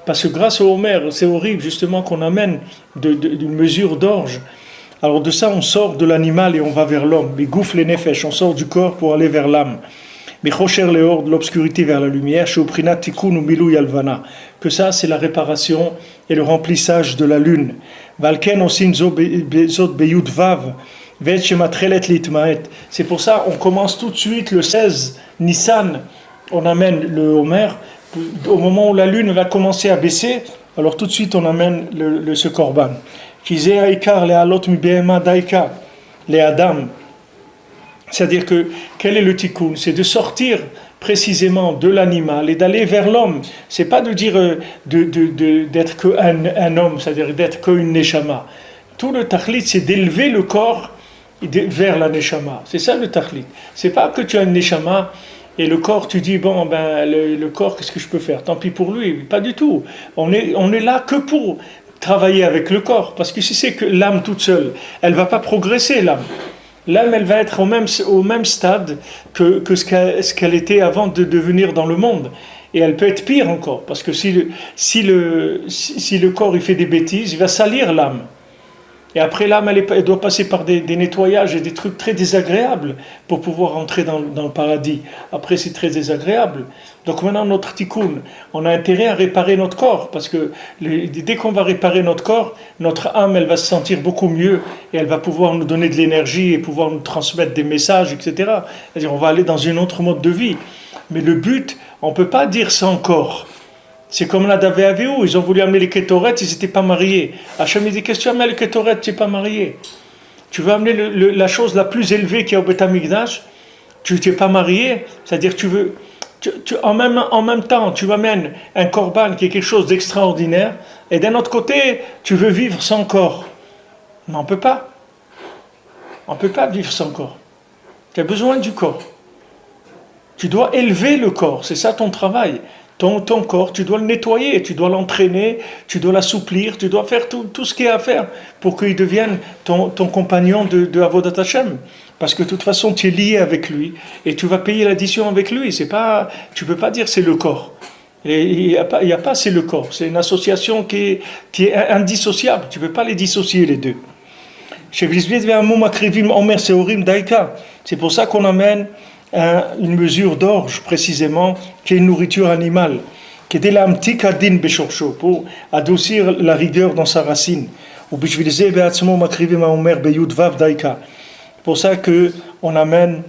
parce que grâce au Omer c'est horrible justement qu'on amène d'une mesure d'orge. Alors de ça on sort de l'animal et on va vers l'homme. Mais gouf les nefesh, on sort du corps pour aller vers l'âme. Mais chocher les hors de l'obscurité vers la lumière, chez prinat tikkun ou milou yalvana. Que ça c'est la réparation et le remplissage de la lune. Valken osin zot beyud vav. C'est pour ça on commence tout de suite le 16 Nissan, on amène le Homer, au moment où la lune va commencer à baisser, alors tout de suite on amène ce korban. C'est-à-dire que quel est le tikkun? C'est de sortir précisément de l'animal et d'aller vers l'homme. C'est pas de dire d'être qu'un homme, c'est-à-dire d'être qu'une neshama. Tout le tachlit, c'est d'élever le corps vers la neshama. C'est ça le tachlit. C'est pas que tu as une neshama et le corps, tu dis, bon, ben, le corps, qu'est-ce que je peux faire? Tant pis pour lui. Pas du tout. On est là que pour travailler avec le corps. Parce que si c'est que l'âme toute seule, elle va pas progresser, l'âme. L'âme, elle va être au même stade que ce qu'elle était avant de devenir dans le monde. Et elle peut être pire encore, parce que si le corps il fait des bêtises, il va salir l'âme. Et après, l'âme, elle doit passer par des nettoyages et des trucs très désagréables pour pouvoir entrer dans le paradis. Après, c'est très désagréable. Donc maintenant, notre tikkun, on a intérêt à réparer notre corps, parce que dès qu'on va réparer notre corps, notre âme, elle va se sentir beaucoup mieux, et elle va pouvoir nous donner de l'énergie, et pouvoir nous transmettre des messages, etc. C'est-à-dire, on va aller dans un autre mode de vie. Mais le but, on ne peut pas dire sans corps. C'est comme la Davé Avihu, ils ont voulu amener les Kétorettes, ils n'étaient pas mariés. Hachem dit, qu'est-ce que tu amènes les Kétorettes, tu n'es pas marié. Tu veux amener la chose la plus élevée qu'il y a au Beth Amikdash, tu n'es pas marié, c'est-à-dire en même temps, tu amènes un korban qui est quelque chose d'extraordinaire, et d'un autre côté, tu veux vivre sans corps. Mais on ne peut pas. On ne peut pas vivre sans corps. Tu as besoin du corps. Tu dois élever le corps, c'est ça ton travail. Ton corps, tu dois le nettoyer, tu dois l'entraîner, tu dois l'assouplir, tu dois faire tout ce qu'il y a à faire pour qu'il devienne ton compagnon de Avodat Hashem. Parce que de toute façon, tu es lié avec lui et tu vas payer l'addition avec lui. Tu ne peux pas dire c'est le corps. Il n'y a pas c'est le corps. C'est une association qui est indissociable. Tu ne peux pas les dissocier les deux. C'est pour ça qu'on amène une mesure d'orge précisément, qui est une nourriture animale, qui est pour adoucir la rigueur dans sa racine. C'est pour ça qu'on amène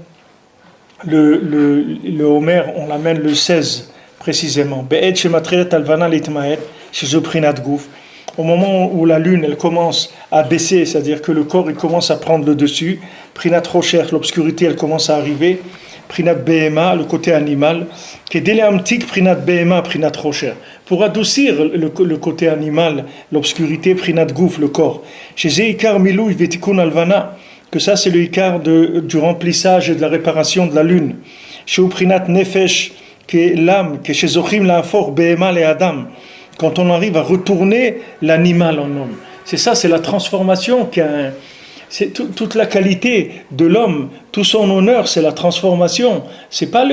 le Homer, on l'amène le 16 précisément. Au moment où la lune elle commence à baisser, c'est-à-dire que le corps il commence à prendre le dessus, Prinat Rocher, l'obscurité elle commence à arriver, Prinat Behema, le côté animal, qui est déléamtique Prinat Behema, Prinat Rocher, pour adoucir le côté animal, l'obscurité, Prinat Gouf, le corps. Chez Zeikar Milou Vetikun Alvana, que ça c'est le ikar du remplissage et de la réparation de la lune. Chez Prinat Nefesh, qui est l'âme, qui est chez Zochim Lafor Behema et Adam, quand on arrive à retourner l'animal en homme. C'est ça, c'est la transformation c'est toute la qualité de l'homme, tout son honneur, c'est la transformation. C'est pas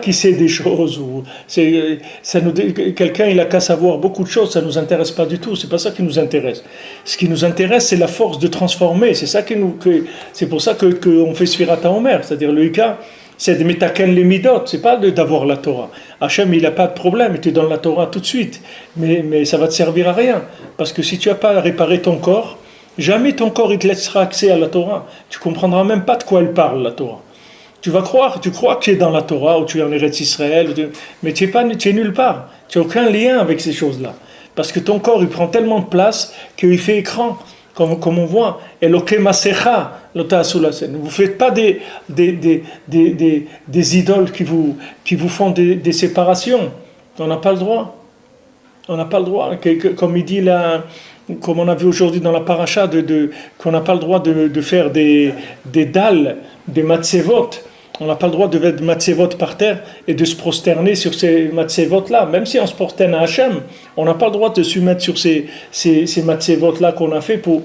qu'il sait des choses ou quelqu'un il a qu'à savoir beaucoup de choses, ça nous intéresse pas du tout. C'est pas ça qui nous intéresse. Ce qui nous intéresse, c'est la force de transformer. C'est pour ça qu'on fait Sfirat HaOmer, c'est-à-dire le Ika. C'est de metaken les midot, c'est pas d'avoir la Torah. Hachem, il n'a pas de problème, il te donne la Torah tout de suite. Mais ça va te servir à rien. Parce que si tu n'as pas réparé ton corps, jamais ton corps il te laissera accès à la Torah. Tu ne comprendras même pas de quoi elle parle, la Torah. Tu crois que tu es dans la Torah, ou tu es en Eretz Israël, mais tu es nulle part. Tu n'as aucun lien avec ces choses-là. Parce que ton corps, il prend tellement de place qu'il fait écran. Comme on voit, Eloke Masecha, vous ne faites pas des idoles qui vous font des séparations. On n'a pas le droit. On n'a pas le droit. Comme il dit là, comme on a vu aujourd'hui dans la paracha, qu'on n'a pas le droit de faire des dalles, des matzevot. On n'a pas le droit de mettre matzevot par terre et de se prosterner sur ces matzevot-là. Même si on se prosterne à Hachem, on n'a pas le droit de se mettre sur ces matzevot-là qu'on a fait pour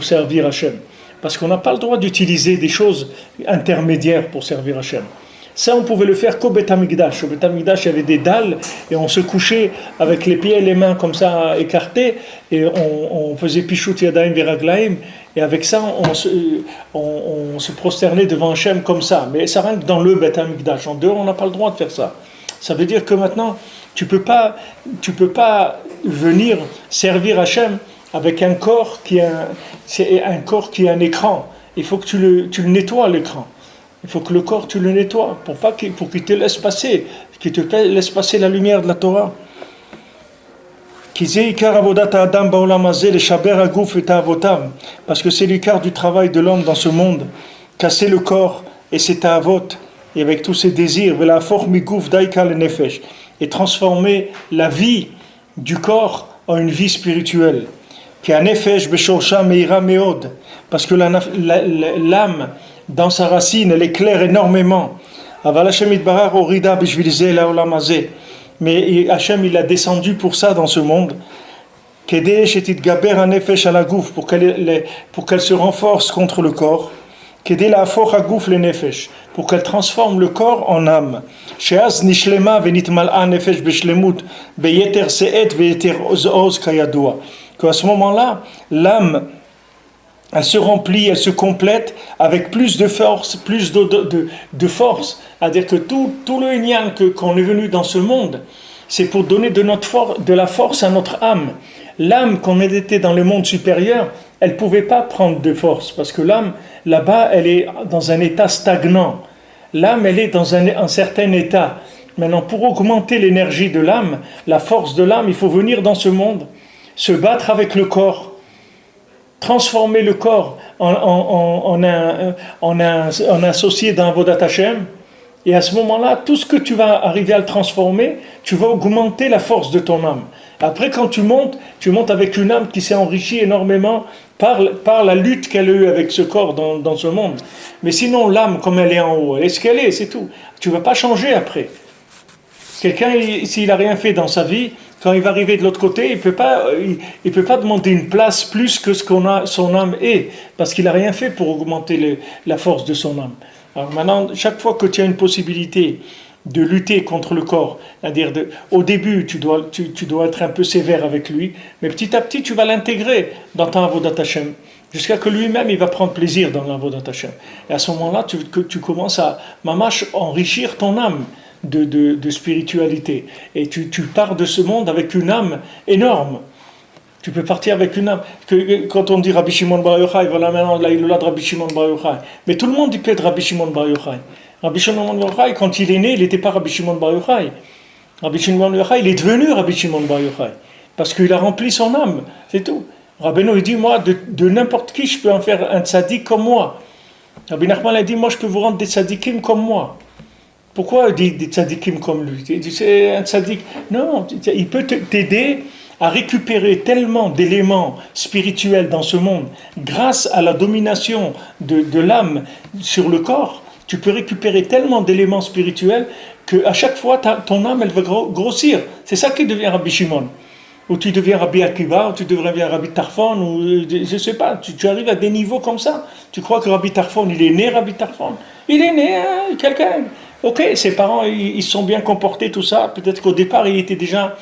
servir Hachem. Parce qu'on n'a pas le droit d'utiliser des choses intermédiaires pour servir Hachem. Ça, on pouvait le faire qu'au Beth Amikdash. Au Beth Amikdash, il y avait des dalles et on se couchait avec les pieds et les mains comme ça écartés et on faisait pichut yadayim veraglaim et avec ça, on se prosternait devant Hachem comme ça. Mais ça rentre dans le Beth Amikdash. En dehors, on n'a pas le droit de faire ça. Ça veut dire que maintenant, tu peux pas venir servir Hachem avec un corps qui est un écran. Il faut que tu le nettoies, l'écran. Il faut que le corps, tu le nettoies pour qu'il te laisse passer, qu'il te laisse passer la lumière de la Torah. Parce que c'est l'écart du travail de l'homme dans ce monde, casser le corps et ses ta'avot, et avec tous ses désirs, et transformer la vie du corps en une vie spirituelle. Parce que l'âme, dans sa racine, elle éclaire énormément. Mais Hachem, il a descendu pour ça dans ce monde. Pour qu'elle se renforce contre le corps. כדי להפוך הגוף לנפש, pour qu'elle transforme le corps en âme. שאז נשלמה ונתמלאה נפש בשלמות, ביתר שאת ויתר עוז כידוע. Qu'à ce moment-là, l'âme, elle se remplit, elle se complète avec plus de force, de force. C'est-à-dire que tout le Inyan qu'on est venu dans ce monde, c'est pour donner de la force à notre âme. L'âme, quand elle était dans le monde supérieur, elle ne pouvait pas prendre de force, parce que l'âme, là-bas, elle est dans un état stagnant. L'âme, elle est dans un certain état. Maintenant, pour augmenter l'énergie de l'âme, la force de l'âme, il faut venir dans ce monde, se battre avec le corps, transformer le corps en un associé d'un Avodat Hashem. Et à ce moment-là, tout ce que tu vas arriver à le transformer, tu vas augmenter la force de ton âme. Après, quand tu montes avec une âme qui s'est enrichie énormément par la lutte qu'elle a eue avec ce corps dans ce monde. Mais sinon, l'âme, comme elle est en haut, elle est ce qu'elle est, c'est tout. Tu ne vas pas changer après. Quelqu'un, s'il n'a rien fait dans sa vie, quand il va arriver de l'autre côté, il peut pas demander une place plus que ce son âme est, parce qu'il n'a rien fait pour augmenter la force de son âme. Alors maintenant, chaque fois que tu as une possibilité de lutter contre le corps, c'est-à-dire au début, tu dois être un peu sévère avec lui, mais petit à petit, tu vas l'intégrer dans ton Avodat Hashem, jusqu'à que lui-même, il va prendre plaisir dans l'Avodat Hashem. Et à ce moment-là, tu commences à mamash enrichir ton âme de spiritualité. Et tu pars de ce monde avec une âme énorme. Tu peux partir avec une âme. Quand on dit Rabbi Shimon Bar Yochai, voilà maintenant la Hilula de Rabbi Shimon Bar Yochai. Mais tout le monde il peut être Rabbi Shimon Bar Yochai. Rabbi Shimon Bar Yochai, quand il est né, il n'était pas Rabbi Shimon Bar Yochai. Rabbi Shimon Bar Yochai, il est devenu Rabbi Shimon Bar Yochai. Parce qu'il a rempli son âme, c'est tout. Rabbeinu, il dit, moi, de n'importe qui, je peux en faire un tzaddik comme moi. Rabbi Nachman a dit, moi, je peux vous rendre des tzaddikim comme moi. Pourquoi il dit des tzaddikim comme lui? Il dit, c'est un tzaddik. Non, il peut t'aider à récupérer tellement d'éléments spirituels dans ce monde, grâce à la domination de l'âme sur le corps, tu peux récupérer tellement d'éléments spirituels qu'à chaque fois, ton âme, elle va grossir. C'est ça qui devient Rabbi Shimon. Ou tu deviens Rabbi Akiva, ou tu deviens Rabbi Tarfon, ou je ne sais pas, tu arrives à des niveaux comme ça. Tu crois que Rabbi Tarfon, il est né Rabbi Tarfon? Il est né, quelqu'un. Ok, ses parents, ils se sont bien comportés, tout ça. Peut-être qu'au départ, il était déjà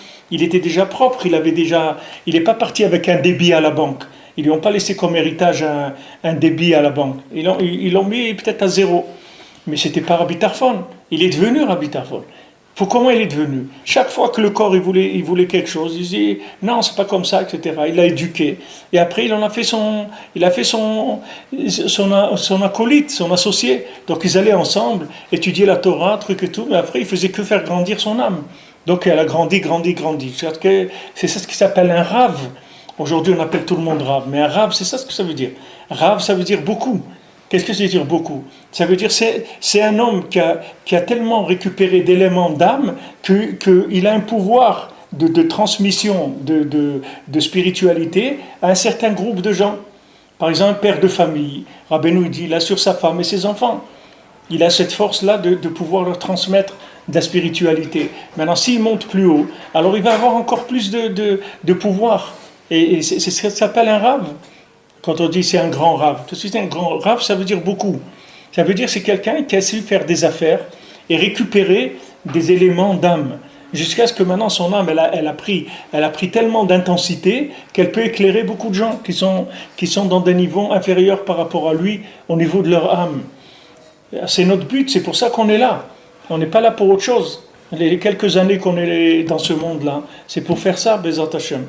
propre, il n'est pas parti avec un débit à la banque. Ils lui ont pas laissé comme héritage un débit à la banque. Ils l'ont mis peut-être à zéro. Mais c'était pas Rabbi Tarfon. Il est devenu Rabbi Tarfon. Comment il est devenu? Chaque fois que le corps il voulait quelque chose, il disait non, c'est pas comme ça, etc. Il l'a éduqué. Et après, il a fait son acolyte, son associé. Donc ils allaient ensemble étudier la Torah, truc et tout. Mais après, il faisait que faire grandir son âme. Donc elle a grandi. C'est ça ce qui s'appelle un rave. Aujourd'hui, on appelle tout le monde rave. Mais un rave, c'est ça ce que ça veut dire. Rave, ça veut dire beaucoup. Qu'est-ce que ça veut dire beaucoup? Ça veut dire c'est un homme qui a tellement récupéré d'éléments d'âme qu'il a un pouvoir de transmission de spiritualité à un certain groupe de gens. Par exemple, un père de famille, Rabbeinu dit, il a sur sa femme et ses enfants. Il a cette force-là de pouvoir leur transmettre de la spiritualité. Maintenant, s'il monte plus haut, alors il va avoir encore plus de pouvoir. Et c'est ce que ça s'appelle un rave. Quand on dit c'est un grand rave, tout de suite un grand rave, ça veut dire beaucoup. Ça veut dire c'est quelqu'un qui a su faire des affaires et récupérer des éléments d'âme. Jusqu'à ce que maintenant son âme, elle a pris tellement d'intensité qu'elle peut éclairer beaucoup de gens qui sont dans des niveaux inférieurs par rapport à lui au niveau de leur âme. C'est notre but, c'est pour ça qu'on est là. On n'est pas là pour autre chose. Les quelques années qu'on est dans ce monde-là, c'est pour faire ça, Bezat Hashem.